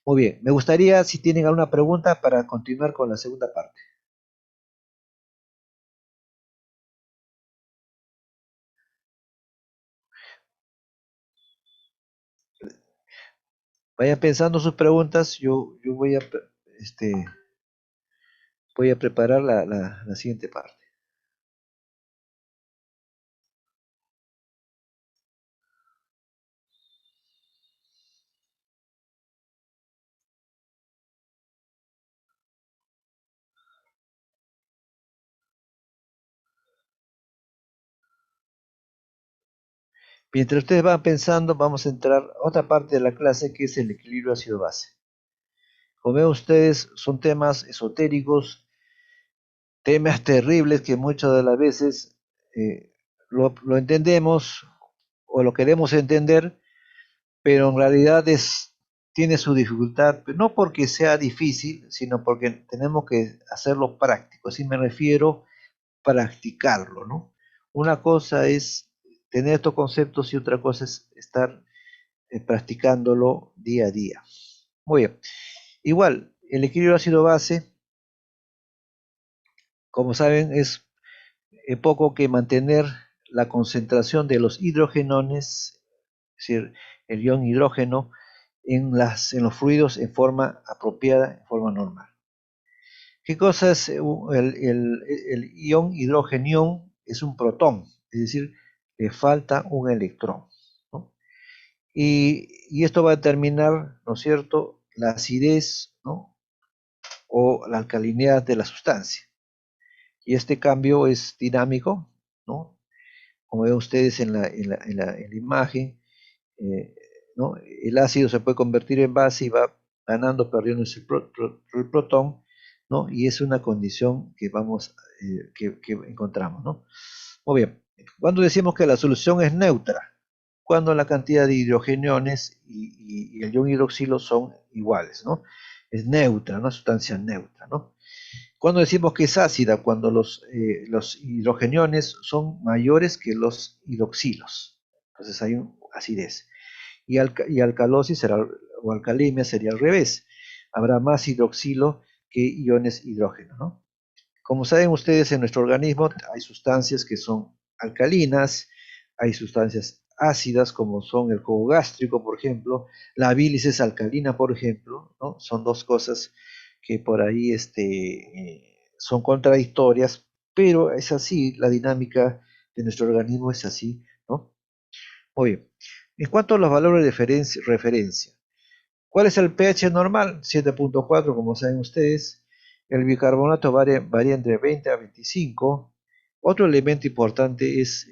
Muy bien, me gustaría si tienen alguna pregunta para continuar con la segunda parte. Vayan pensando sus preguntas, yo voy este, voy a preparar la siguiente parte. Mientras ustedes van pensando, vamos a entrar a otra parte de la clase que es el equilibrio ácido-base. Como ven ustedes, son temas esotéricos, temas terribles que muchas de las veces lo entendemos o lo queremos entender, pero en realidad tiene su dificultad, no porque sea difícil, sino porque tenemos que hacerlo práctico. Así me refiero, practicarlo, ¿no? Una cosa es tener estos conceptos y otra cosa es estar practicándolo día a día. Muy bien. Igual, el equilibrio ácido-base, como saben, es poco que mantener la concentración de los hidrogenones, es decir, el ion hidrógeno, en los fluidos en forma apropiada, en forma normal. ¿Qué cosa es el ion hidrogenión? Es un protón, es decir, le falta un electrón, ¿no? Y esto va a determinar, ¿no es cierto?, la acidez, ¿no?, o la alcalinidad de la sustancia. Y este cambio es dinámico, ¿no? Como ven ustedes en la imagen, eh, ¿no? El ácido se puede convertir en base y va ganando, perdiendo el protón, ¿no? Y es una condición que que encontramos, ¿no? Muy bien. Cuando decimos que la solución es neutra, cuando la cantidad de hidrogeniones y el ion hidroxilo son iguales, ¿no? Es neutra, una sustancia neutra, ¿no? Cuando decimos que es ácida, cuando los hidrogeniones son mayores que los hidroxilos. Entonces hay acidez. Y alcalosis o alcalemia sería al revés. Habrá más hidroxilo que iones hidrógeno, ¿no? Como saben ustedes, en nuestro organismo hay sustancias que son alcalinas, hay sustancias ácidas como son el jugo gástrico, por ejemplo, la bilis es alcalina, por ejemplo, ¿no? Son dos cosas que por ahí son contradictorias, pero es así, la dinámica de nuestro organismo es así, ¿no? Muy bien. En cuanto a los valores de referencia, ¿cuál es el pH normal? 7.4, como saben ustedes. El bicarbonato varía entre 20 a 25. Otro elemento importante es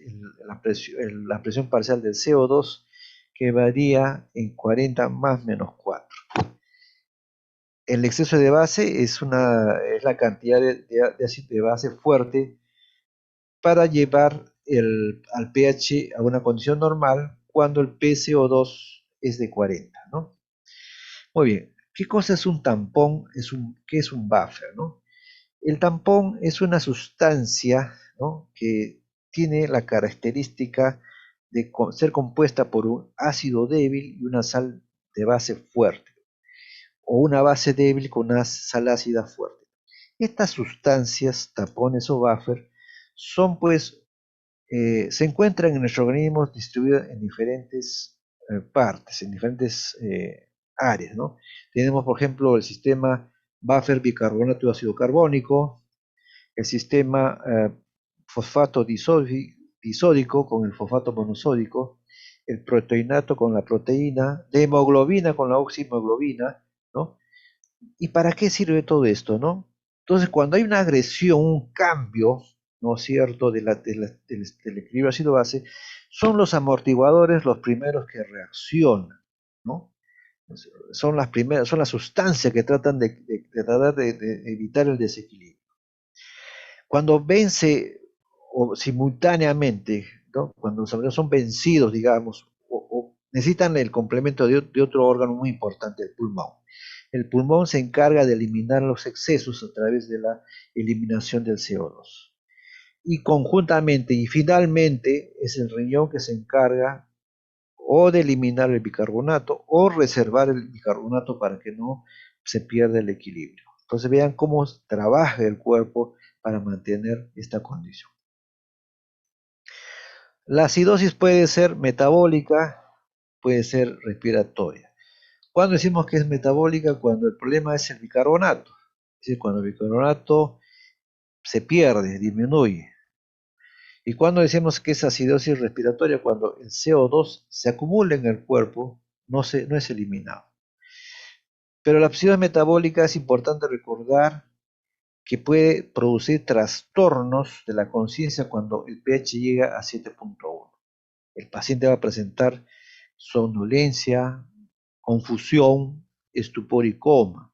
la presión parcial del CO2, que varía en 40 más menos 4. El exceso de base es la cantidad de ácido de base fuerte para llevar al pH a una condición normal cuando el pCO2 es de 40, ¿no? Muy bien, ¿qué cosa es un tampón? ¿Qué es un buffer, no? El tampón es una sustancia, ¿no?, que tiene la característica de ser compuesta por un ácido débil y una sal de base fuerte, o una base débil con una sal ácida fuerte. Estas sustancias, tapones o buffer, son pues, se encuentran en nuestro organismo distribuidas en diferentes partes, en diferentes áreas, ¿no? Tenemos, por ejemplo, el sistema buffer bicarbonato de ácido carbónico, el sistema fosfato disódico con el fosfato monosódico, el proteinato con la proteína, la hemoglobina con la oxihemoglobina, ¿no? ¿Y para qué sirve todo esto, no? Entonces, cuando hay una agresión, un cambio, ¿no es cierto?, del equilibrio ácido-base, son los amortiguadores los primeros que reaccionan, ¿no? Son las sustancias que tratan de evitar el desequilibrio. Cuando vence o simultáneamente, ¿no?, cuando los organismos son vencidos, digamos, o necesitan el complemento de otro órgano muy importante, el pulmón. El pulmón se encarga de eliminar los excesos a través de la eliminación del CO2. Y conjuntamente y finalmente es el riñón que se encarga o de eliminar el bicarbonato o reservar el bicarbonato para que no se pierda el equilibrio. Entonces vean cómo trabaja el cuerpo para mantener esta condición. La acidosis puede ser metabólica, puede ser respiratoria. ¿Cuándo decimos que es metabólica? Cuando el problema es el bicarbonato. Es decir, cuando el bicarbonato se pierde, disminuye. ¿Y cuando decimos que es acidosis respiratoria? Cuando el CO2 se acumula en el cuerpo, no es eliminado. Pero la acidosis metabólica es importante recordar que puede producir trastornos de la conciencia cuando el pH llega a 7.1. El paciente va a presentar somnolencia, confusión, estupor y coma.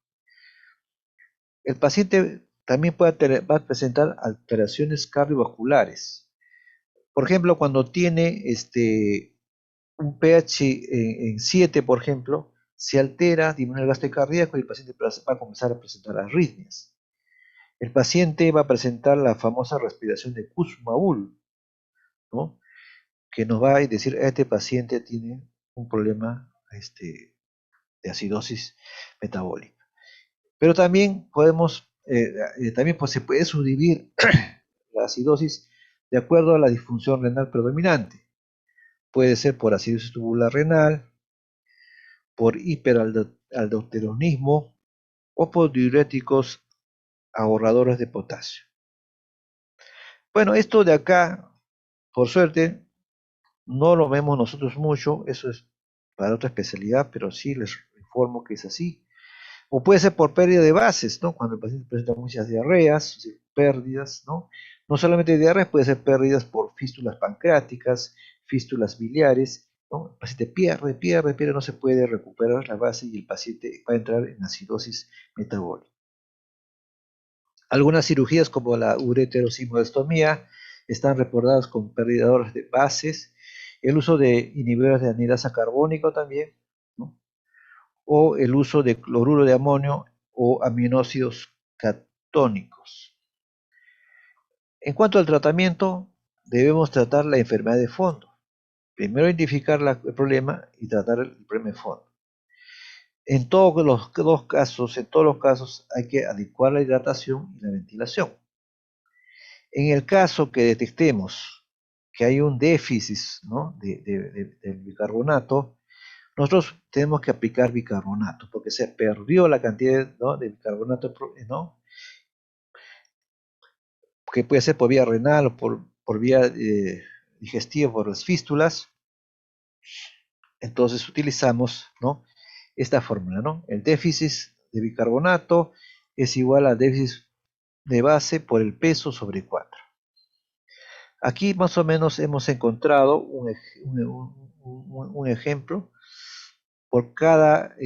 El paciente también va a presentar alteraciones cardiovasculares. Por ejemplo, cuando tiene un pH en 7, por ejemplo, se altera, disminuye el gasto cardíaco y el paciente va a comenzar a presentar arritmias. El paciente va a presentar la famosa respiración de Kussmaul, ¿no? Que nos va a decir, este paciente tiene un problema de acidosis metabólica. Pero también pues se puede subdividir la acidosis de acuerdo a la disfunción renal predominante. Puede ser por acidosis tubular renal, por hiperaldosteronismo o por diuréticos ahorradores de potasio. Bueno, esto de acá, por suerte, no lo vemos nosotros mucho, eso es para otra especialidad, pero sí les informo que es así. O puede ser por pérdida de bases, ¿no? Cuando el paciente presenta muchas diarreas, pérdidas, ¿no? No solamente diarreas, puede ser pérdidas por fístulas pancreáticas, fístulas biliares, ¿no? El paciente pierde, no se puede recuperar la base y el paciente va a entrar en acidosis metabólica. Algunas cirugías como la ureterosimoidectomía están reportadas con perdidores de bases, el uso de inhibidores de anidasa carbónico también, ¿no? O el uso de cloruro de amonio o aminoácidos catónicos. En cuanto al tratamiento, debemos tratar la enfermedad de fondo. Primero identificar el problema y tratar el problema de fondo. En todos los casos hay que adecuar la hidratación y la ventilación. En el caso que detectemos que hay un déficit, ¿no? del bicarbonato, nosotros tenemos que aplicar bicarbonato, porque se perdió la cantidad, ¿no? de bicarbonato, ¿no? Que puede ser por vía renal o por vía digestiva, por las fístulas. Entonces utilizamos, ¿no? esta fórmula, ¿no? El déficit de bicarbonato es igual al déficit de base por el peso sobre 4. Aquí más o menos hemos encontrado un ejemplo por cada,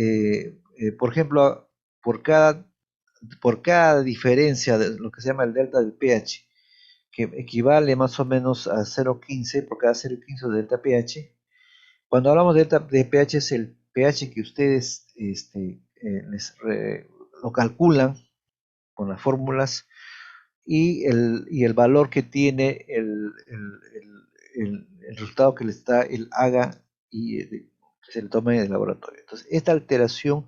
por ejemplo, por cada diferencia de lo que se llama el delta del pH, que equivale más o menos a 0,15 por cada 0,15 de delta pH. Cuando hablamos de delta de pH es el pH que ustedes lo calculan con las fórmulas y el valor que tiene el resultado que les da el AGA y que se le toma en el laboratorio. Entonces, esta alteración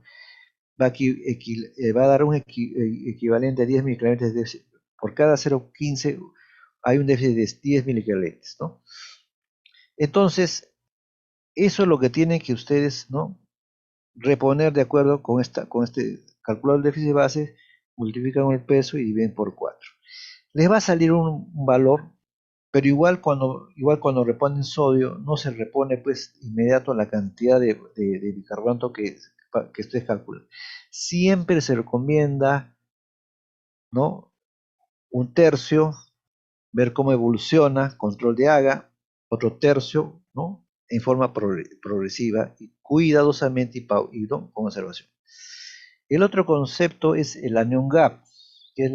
va a dar un equivalente a 10 microlitros por cada 0,15 hay un déficit de 10 microlitros, ¿no? Entonces, eso es lo que tienen que ustedes, ¿no? reponer de acuerdo con este calculador del déficit de base, multiplican el peso y dividen por 4. Les va a salir un valor, pero igual cuando reponen sodio, no se repone pues inmediato la cantidad de bicarbonato que ustedes calculan. Siempre se recomienda, ¿no? Un tercio, ver cómo evoluciona, control de AGA, otro tercio, ¿no? En forma progresiva y cuidadosamente y ¿no? con observación. El otro concepto es el anion gap, que es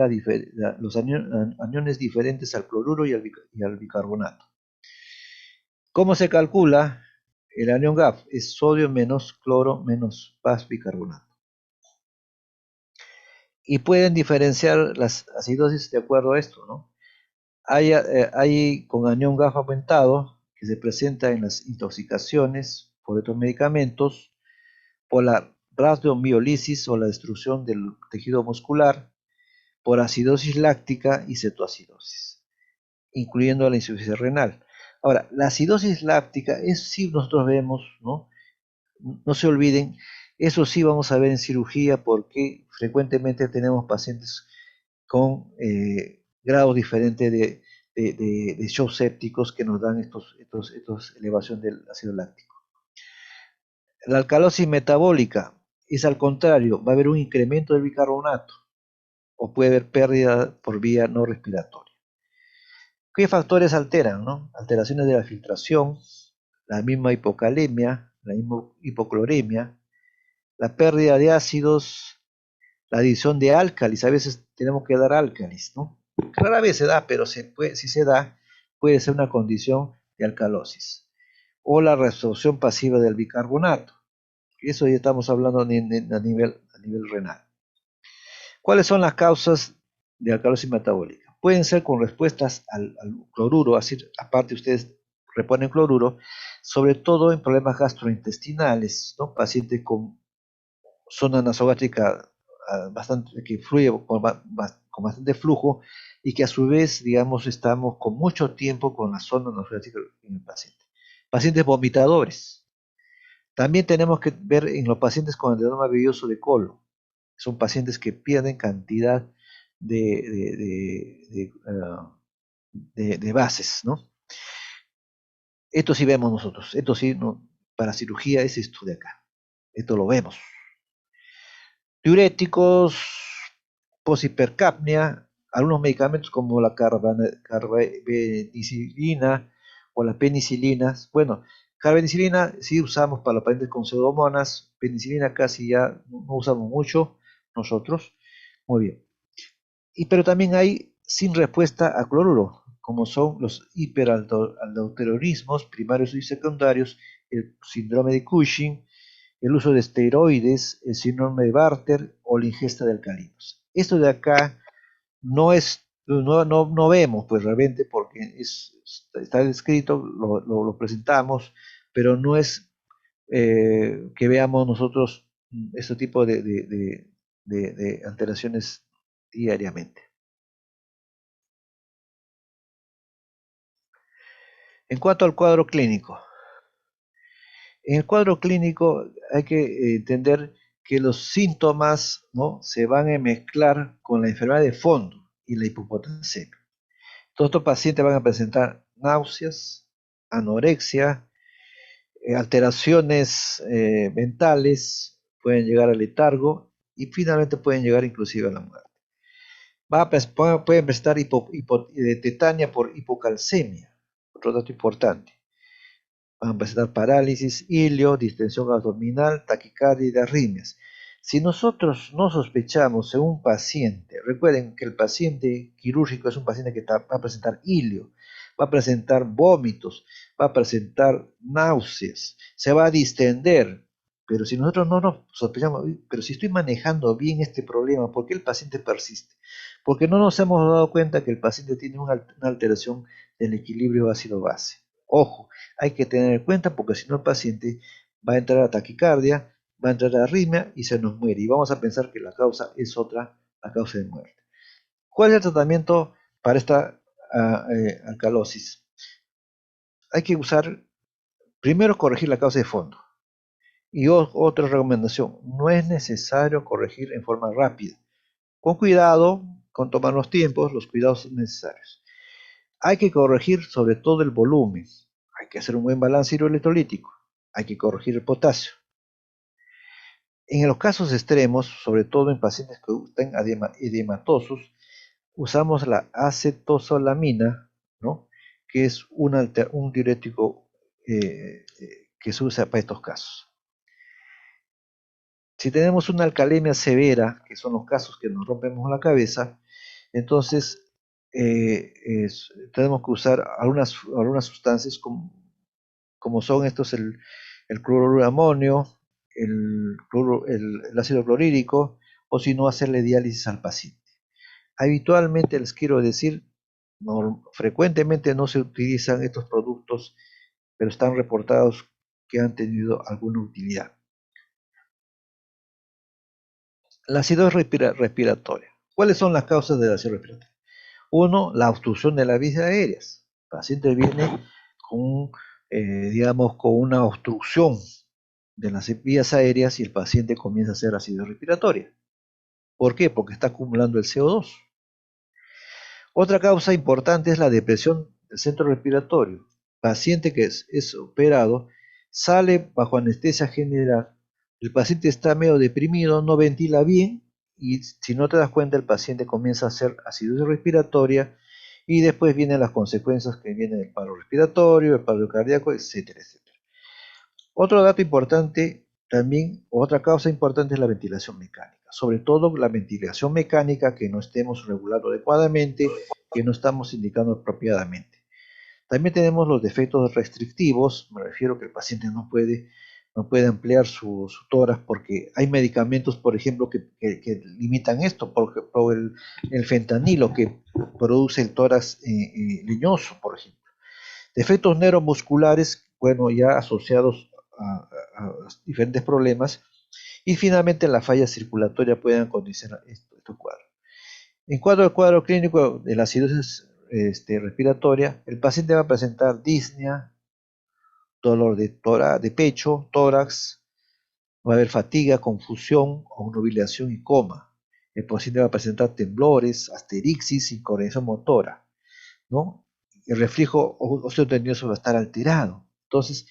los aniones diferentes al cloruro y al bicarbonato. ¿Cómo se calcula? El anion gap es sodio menos cloro menos bicarbonato. y pueden diferenciar las acidosis de acuerdo a esto, ¿no? Hay con anión GAF aumentado que se presenta en las intoxicaciones por estos medicamentos, por la radiomiolisis o la destrucción del tejido muscular, por acidosis láctica y cetoacidosis, incluyendo la insuficiencia renal. Ahora, la acidosis láctica es si nosotros vemos, ¿no? No se olviden, eso sí vamos a ver en cirugía porque frecuentemente tenemos pacientes con grados diferentes de shock sépticos que nos dan estos elevación del ácido láctico. La alcalosis metabólica es al contrario, va a haber un incremento del bicarbonato o puede haber pérdida por vía no respiratoria. ¿Qué factores alteran, no? Alteraciones de la filtración, la misma hipocalemia, la misma hipocloremia, la pérdida de ácidos, la adición de álcalis, a veces tenemos que dar álcalis, ¿no? Rara vez se da, pero si se da, puede ser una condición de alcalosis. O la reabsorción pasiva del bicarbonato. Eso ya estamos hablando a nivel renal. ¿Cuáles son las causas de alcalosis metabólica? Pueden ser con respuestas al cloruro, así aparte ustedes reponen cloruro, sobre todo en problemas gastrointestinales, ¿no? Pacientes con zona nasogástrica bastante, que fluye con bastante flujo y que a su vez, digamos, estamos con mucho tiempo con la zona nasogástrica en el paciente. Pacientes vomitadores. También tenemos que ver en los pacientes con adenoma villoso de colon. Son pacientes que pierden cantidad de bases, ¿no? Esto sí vemos nosotros. Esto sí, no, para cirugía es esto de acá. Esto lo vemos. Diuréticos, poshipercapnia, algunos medicamentos como la carbapenicilina o las penicilinas. Bueno, carbapenicilina sí usamos para los pacientes con pseudomonas, penicilina casi ya no usamos mucho nosotros. Muy bien. Pero también hay sin respuesta a cloruro, como son los hiperaldoteronismos primarios y secundarios, el síndrome de Cushing, el uso de esteroides, el síndrome de Bartter o la ingesta de alcalinos. Esto de acá no vemos pues realmente porque está descrito, lo presentamos, pero no es que veamos nosotros este tipo de alteraciones diariamente. En cuanto al cuadro clínico, en el cuadro clínico hay que entender que los síntomas, ¿no?, se van a mezclar con la enfermedad de fondo y la hipopotasemia. Todos estos pacientes van a presentar náuseas, anorexia, alteraciones mentales, pueden llegar al letargo y finalmente pueden llegar inclusive a la muerte. Pueden presentar tetania por hipocalcemia, otro dato importante. Van a presentar parálisis, ilio, distensión abdominal, taquicardia y arritmias. Si nosotros no sospechamos en un paciente, recuerden que el paciente quirúrgico es un paciente que va a presentar ilio, va a presentar vómitos, va a presentar náuseas, se va a distender. Pero si nosotros no nos sospechamos, pero si estoy manejando bien este problema, ¿por qué el paciente persiste? Porque no nos hemos dado cuenta que el paciente tiene una alteración del equilibrio ácido-base. Ojo, hay que tener en cuenta porque si no el paciente va a entrar a taquicardia, va a entrar a arritmia y se nos muere. Y vamos a pensar que la causa es otra, la causa de muerte. ¿Cuál es el tratamiento para esta alcalosis? Hay que usar, primero corregir la causa de fondo. Y otra recomendación, no es necesario corregir en forma rápida. Con cuidado, con tomar los tiempos, los cuidados necesarios. Hay que corregir sobre todo el volumen. Hay que hacer un buen balance hidroelectrolítico. Hay que corregir el potasio. En los casos extremos, sobre todo en pacientes que están edematosos, usamos la acetosolamina, ¿no?, que es un diurético que se usa para estos casos. Si tenemos una alcalemia severa, que son los casos que nos rompemos la cabeza, entonces tenemos que usar algunas sustancias como son estos el cloruro de amonio, el ácido clorhídrico o si no hacerle diálisis al paciente. Habitualmente les quiero decir, frecuentemente no se utilizan estos productos, pero están reportados que han tenido alguna utilidad. La acidosis respiratoria. ¿Cuáles son las causas de la acidosis respiratoria? Uno, la obstrucción de las vías aéreas. El paciente viene con, digamos, con una obstrucción de las vías aéreas y el paciente comienza a hacer acidosis respiratoria. ¿Por qué? Porque está acumulando el CO2. Otra causa importante es la depresión del centro respiratorio. Paciente que es operado sale bajo anestesia general. El paciente está medio deprimido, no ventila bien y si no te das cuenta el paciente comienza a hacer acidosis respiratoria y después vienen las consecuencias que vienen del paro respiratorio, el paro cardíaco, etcétera, etcétera. Otro dato importante también, otra causa importante es la ventilación mecánica, sobre todo la ventilación mecánica que no estemos regulando adecuadamente, que no estamos indicando apropiadamente. También tenemos los defectos restrictivos, me refiero que el paciente no puede ampliar su tórax porque hay medicamentos, por ejemplo, que limitan esto, por el fentanilo que produce el tórax leñoso, por ejemplo. Defectos neuromusculares, bueno, ya asociados a diferentes problemas, y finalmente la falla circulatoria pueden condicionar estos cuadros. En el cuadro clínico de la acidosis respiratoria, el paciente va a presentar disnea, dolor de pecho, tórax, va a haber fatiga, confusión, obnubilación y coma. El paciente va a presentar temblores, asterixis y coordinación motora, ¿no? El reflejo osteotendinoso va a estar alterado. Entonces,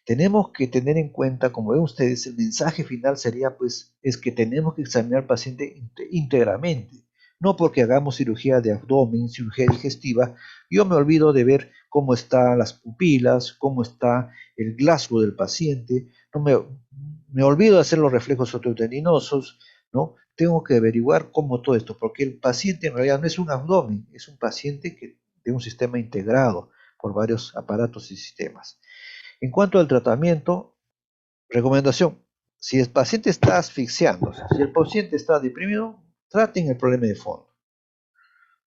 tenemos que tener en cuenta, como ven ustedes, el mensaje final sería, pues, es que tenemos que examinar al paciente íntegramente. No porque hagamos cirugía de abdomen, cirugía digestiva, yo me olvido de ver cómo están las pupilas, cómo está el Glasgow del paciente, no me olvido de hacer los reflejos osteotendinosos, ¿no? Tengo que averiguar cómo todo esto, porque el paciente en realidad no es un abdomen, es un paciente de un sistema integrado por varios aparatos y sistemas. En cuanto al tratamiento, recomendación, si el paciente está asfixiándose, si el paciente está deprimido, traten el problema de fondo,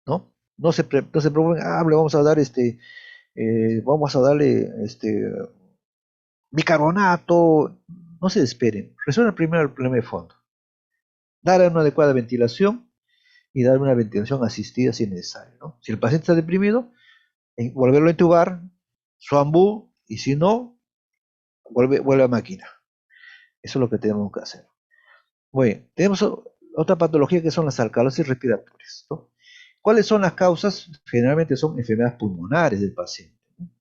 ¿no? No se preocupen, le vamos a dar vamos a darle bicarbonato, no se desesperen, resuelvan primero el problema de fondo, darle una adecuada ventilación y darle una ventilación asistida si es necesario, ¿no? Si el paciente está deprimido, volverlo a intubar, Swambú, y si no, vuelve a máquina. Eso es lo que tenemos que hacer. Muy bien, tenemos otra patología que son las alcalosis respiratorias, ¿no? ¿Cuáles son las causas? Generalmente son enfermedades pulmonares del paciente, ¿no?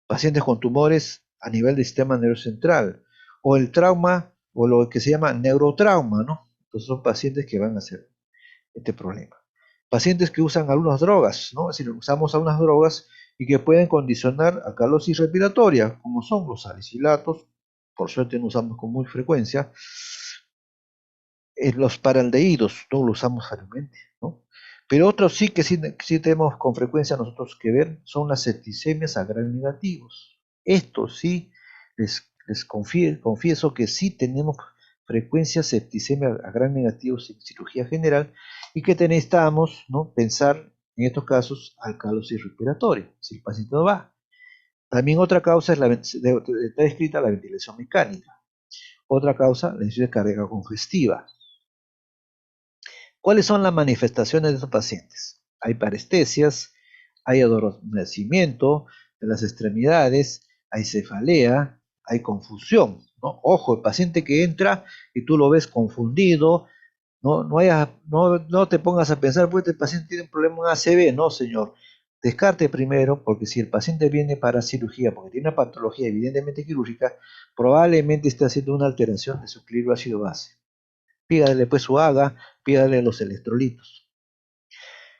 Pacientes con tumores a nivel del sistema neurocentral, o el trauma, o lo que se llama neurotrauma, ¿no? Entonces son pacientes que van a hacer este problema. Pacientes que usan algunas drogas, ¿no? Es decir, usamos algunas drogas y que pueden condicionar alcalosis respiratoria, como son los salicilatos, por suerte no usamos con muy frecuencia, los paraldehídos, no lo usamos fácilmente, ¿no? Pero otros sí que sí tenemos con frecuencia nosotros que ver son las septicemias a gram negativos. Esto sí, les confieso que sí tenemos frecuencia septicemia a gram negativos en cirugía general y que necesitamos, ¿no?, pensar en estos casos alcalosis respiratoria, si el paciente no va. También otra causa está descrita la ventilación mecánica. Otra causa, la insuficiencia cardíaca congestiva. ¿Cuáles son las manifestaciones de estos pacientes? Hay parestesias, hay adormecimiento de las extremidades, hay cefalea, hay confusión, ¿no? Ojo, el paciente que entra y tú lo ves confundido, no te pongas a pensar, pues este paciente tiene un problema en ACV, no señor. Descarte primero, porque si el paciente viene para cirugía, porque tiene una patología evidentemente quirúrgica, probablemente esté haciendo una alteración de su equilibrio ácido-base. Pídale pues su AGA, pídale los electrolitos.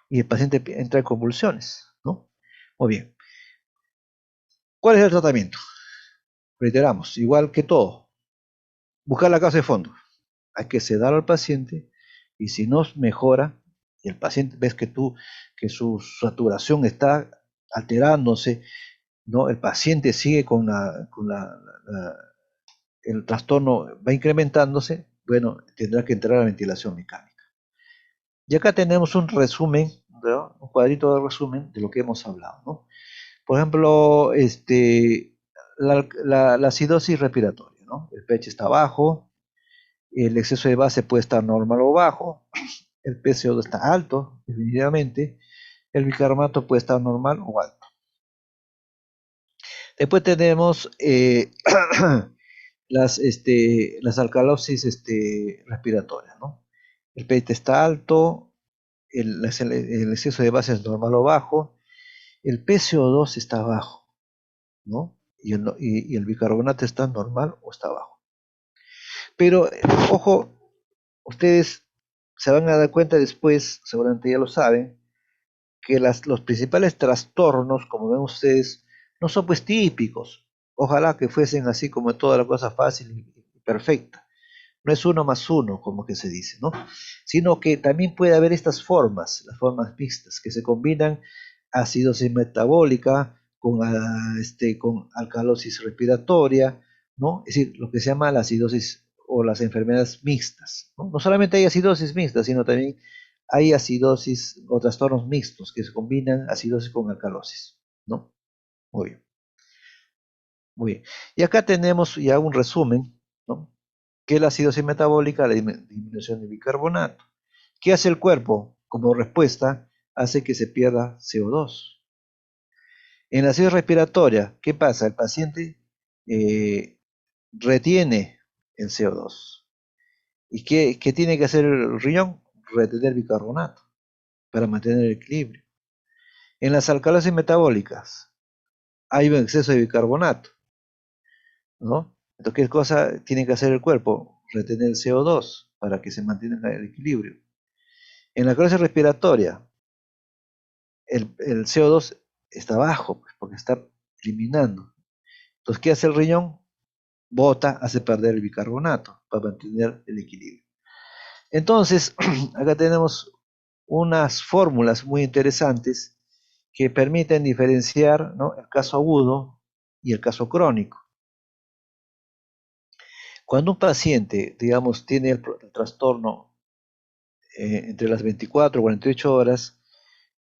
Y el paciente entra en convulsiones, ¿no? Muy bien. ¿Cuál es el tratamiento? Reiteramos, igual que todo, buscar la causa de fondo. Hay que sedar al paciente y si no mejora, y el paciente ves que su saturación está alterándose, ¿no? El paciente sigue el trastorno va incrementándose, bueno, tendrá que entrar a ventilación mecánica. Y acá tenemos un resumen, ¿no? Un cuadrito de resumen de lo que hemos hablado, ¿no? Por ejemplo, la acidosis respiratoria, ¿no? El pH está bajo, el exceso de base puede estar normal o bajo, el PCO2 está alto, definitivamente, el bicarbonato puede estar normal o alto. Después tenemos las alcalosis respiratorias, ¿no? El pH está alto, el exceso de base es normal o bajo, el PCO2 está bajo, ¿no? Y el bicarbonato está normal o está bajo. Pero, ojo, ustedes se van a dar cuenta después, seguramente ya lo saben, que los principales trastornos, como ven ustedes, no son pues típicos. Ojalá que fuesen así como toda la cosa fácil y perfecta. No es uno más uno, como que se dice, ¿no? Sino que también puede haber estas formas, las formas mixtas, que se combinan acidosis metabólica con alcalosis respiratoria, ¿no? Es decir, lo que se llama la acidosis o las enfermedades mixtas, ¿no? No solamente hay acidosis mixtas, sino también hay acidosis o trastornos mixtos que se combinan acidosis con alcalosis, ¿no? Muy bien, muy bien. Y acá tenemos ya un resumen, ¿no? ¿Qué es la acidosis metabólica? La disminución de bicarbonato. ¿Qué hace el cuerpo? Como respuesta, hace que se pierda CO2. En la acidosis respiratoria, ¿qué pasa? El paciente retiene el CO2. ¿Y qué tiene que hacer el riñón? Retener bicarbonato para mantener el equilibrio. En las alcalosis metabólicas hay un exceso de bicarbonato, ¿no? Entonces, ¿qué cosa tiene que hacer el cuerpo? Retener el CO2 para que se mantenga el equilibrio. En la alcalosis respiratoria, el CO2 está bajo, pues, porque está eliminando. Entonces, ¿qué hace el riñón? Bota, hace perder el bicarbonato para mantener el equilibrio. Entonces, acá tenemos unas fórmulas muy interesantes que permiten diferenciar, ¿no?, el caso agudo y el caso crónico. Cuando un paciente, digamos, tiene el trastorno entre las 24 o 48 horas,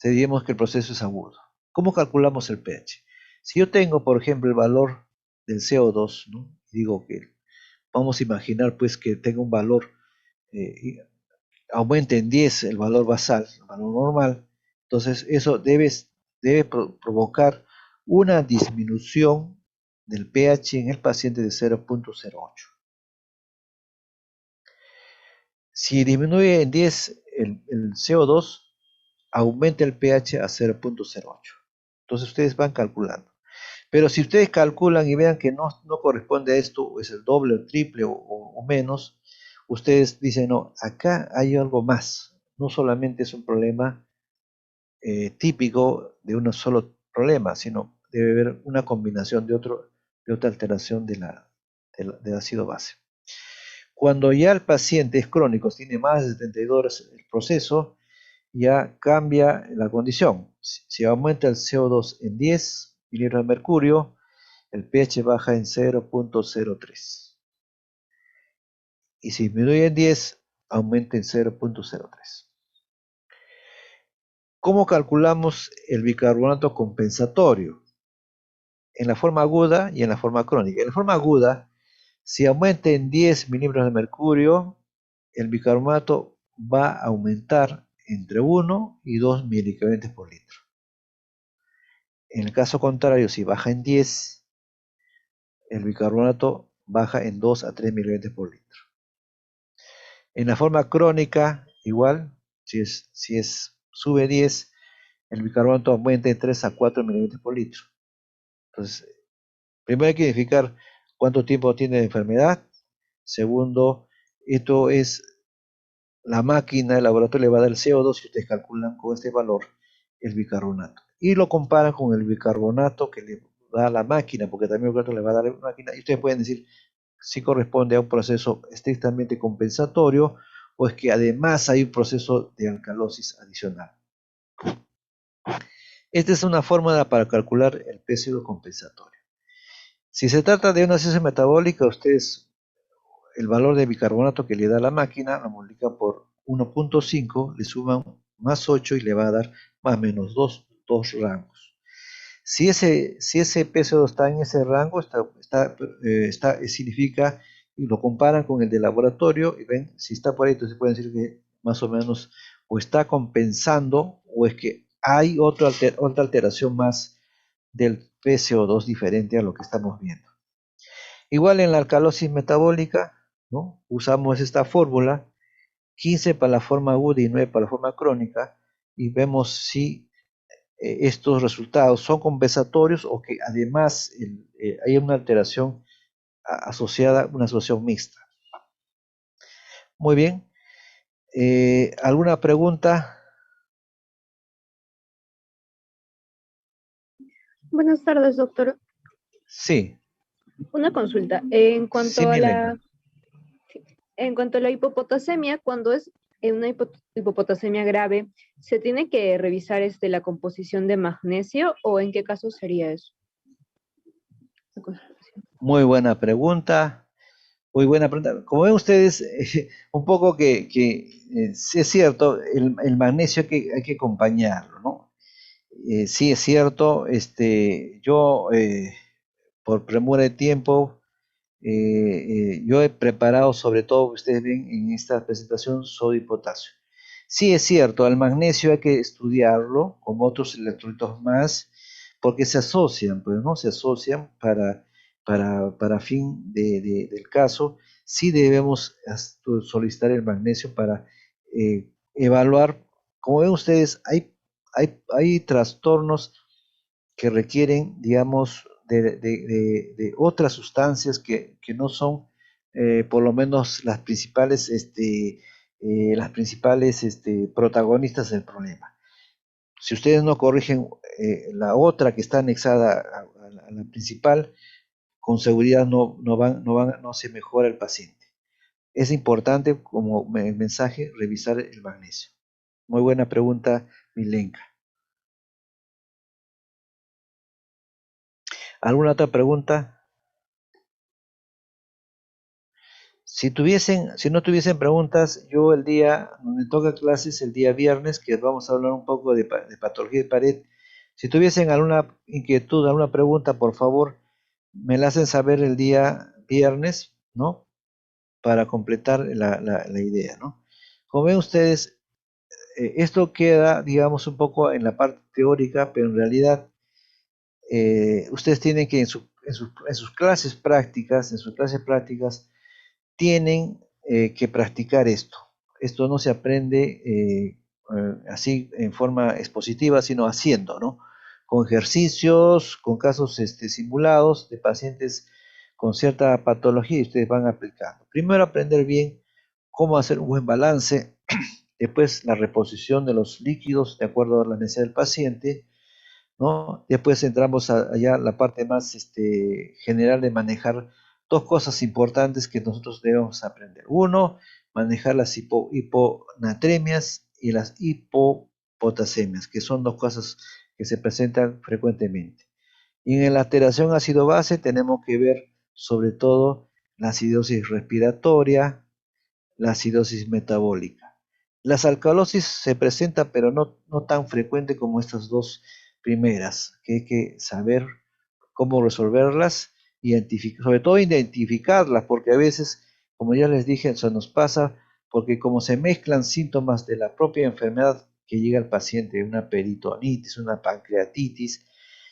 diríamos que el proceso es agudo. ¿Cómo calculamos el pH? Si yo tengo, por ejemplo, el valor del CO2, ¿no? Digo que vamos a imaginar pues que tenga un valor, aumente en 10 el valor basal, el valor normal, entonces eso debe provocar una disminución del pH en el paciente de 0.08. Si disminuye en 10 el CO2, aumenta el pH a 0.08. Entonces ustedes van calculando. Pero si ustedes calculan y vean que no corresponde a esto, o es el doble o triple o menos, ustedes dicen, no, acá hay algo más. No solamente es un problema típico de un solo problema, sino debe haber una combinación de otra alteración del ácido base. Cuando ya el paciente es crónico, tiene más de 72 horas el proceso, ya cambia la condición. Si aumenta el CO2 en 10 mililitros de mercurio, el pH baja en 0.03. Y si disminuye en 10, aumenta en 0.03. ¿Cómo calculamos el bicarbonato compensatorio? En la forma aguda y en la forma crónica. En la forma aguda, si aumenta en 10 milímetros de mercurio, el bicarbonato va a aumentar entre 1 y 2 milicarbonatos por litro. En el caso contrario, si baja en 10, el bicarbonato baja en 2 a 3 milicarbonatos por litro. En la forma crónica, igual, sube 10, el bicarbonato aumenta de 3 a 4 milicarbonatos por litro. Entonces, primero hay que identificar cuánto tiempo tiene la enfermedad. Segundo, esto es la máquina, el laboratorio le va a dar el CO2 y ustedes calculan con este valor el bicarbonato. Y lo comparan con el bicarbonato que le da la máquina, porque también el laboratorio le va a dar la máquina, y ustedes pueden decir si corresponde a un proceso estrictamente compensatorio o es que además hay un proceso de alcalosis adicional. Esta es una fórmula para calcular el PCO compensatorio. Si se trata de una acidosis metabólica, ustedes el valor de bicarbonato que le da la máquina, lo multiplica por 1.5, le suman más 8 y le va a dar más o menos dos rangos. Si ese PCO2 está en ese rango, significa, y lo comparan con el de laboratorio, y ven, si está por ahí, entonces pueden decir que más o menos o está compensando, o es que hay otra alteración más del PCO2 diferente a lo que estamos viendo. Igual en la alcalosis metabólica, ¿no? Usamos esta fórmula, 15 para la forma aguda y 9 para la forma crónica, y vemos si estos resultados son compensatorios o que además hay una alteración asociada, una asociación mixta. Muy bien. ¿Alguna pregunta? Buenas tardes, doctor. Sí, Una consulta. sí, Milena. En cuanto a la hipopotasemia, cuando es una hipopotasemia grave, ¿se tiene que revisar la composición de magnesio o en qué caso sería eso? Muy buena pregunta. Muy buena pregunta. Como ven ustedes, un poco sí es cierto, el magnesio hay que acompañarlo, ¿no? Sí es cierto, yo por premura de tiempo, yo he preparado sobre todo, ustedes ven en esta presentación, sodio y potasio. Sí es cierto, al magnesio hay que estudiarlo como otros electrolitos más, porque se asocian, pues no se asocian para fin del caso. Sí debemos solicitar el magnesio para evaluar. Como ven ustedes, hay trastornos que requieren, digamos, de otras sustancias que no son, por lo menos, las principales protagonistas del problema. Si ustedes no corrigen la otra que está anexada a la principal, con seguridad no se mejora el paciente. Es importante, como mensaje, revisar el magnesio. Muy buena pregunta, Milenka. ¿Alguna otra pregunta? Si no tuviesen preguntas, yo el día, me toca clases el día viernes, que vamos a hablar un poco de patología de pared. Si tuviesen alguna inquietud, alguna pregunta, por favor, me la hacen saber el día viernes, ¿no? Para completar la idea, ¿no? Como ven ustedes, esto queda, digamos, un poco en la parte teórica, pero en realidad ustedes tienen que en sus clases prácticas, tienen que practicar esto. Esto no se aprende así en forma expositiva, sino haciendo, ¿no? Con ejercicios, con casos simulados de pacientes con cierta patología y ustedes van aplicando. Primero aprender bien cómo hacer un buen balance, después la reposición de los líquidos de acuerdo a la necesidad del paciente, ¿no? Después entramos allá a la parte más general de manejar dos cosas importantes que nosotros debemos aprender. Uno, manejar las hiponatremias y las hipopotasemias, que son dos cosas que se presentan frecuentemente. Y en la alteración ácido-base tenemos que ver sobre todo la acidosis respiratoria, la acidosis metabólica. Las alcalosis se presentan, pero no tan frecuente como estas dos primeras, que hay que saber cómo resolverlas, sobre todo identificarlas, porque a veces, como ya les dije, eso nos pasa, porque como se mezclan síntomas de la propia enfermedad que llega al paciente, una peritonitis, una pancreatitis,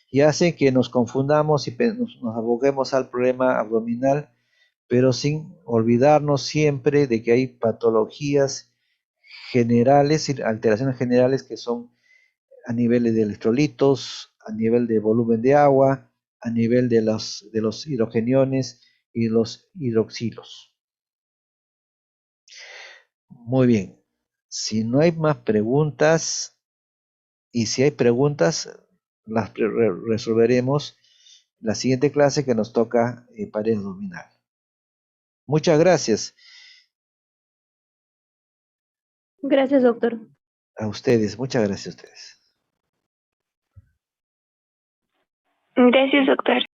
y hace que nos confundamos y nos aboguemos al problema abdominal, pero sin olvidarnos siempre de que hay patologías generales y alteraciones generales que son a nivel de electrolitos, a nivel de volumen de agua, a nivel de los hidrogeniones y los hidroxilos. Muy bien. Si no hay más preguntas, y si hay preguntas, las resolveremos la siguiente clase que nos toca pared abdominal. Muchas gracias. Gracias, doctor. A ustedes, muchas gracias a ustedes. Gracias, doctor.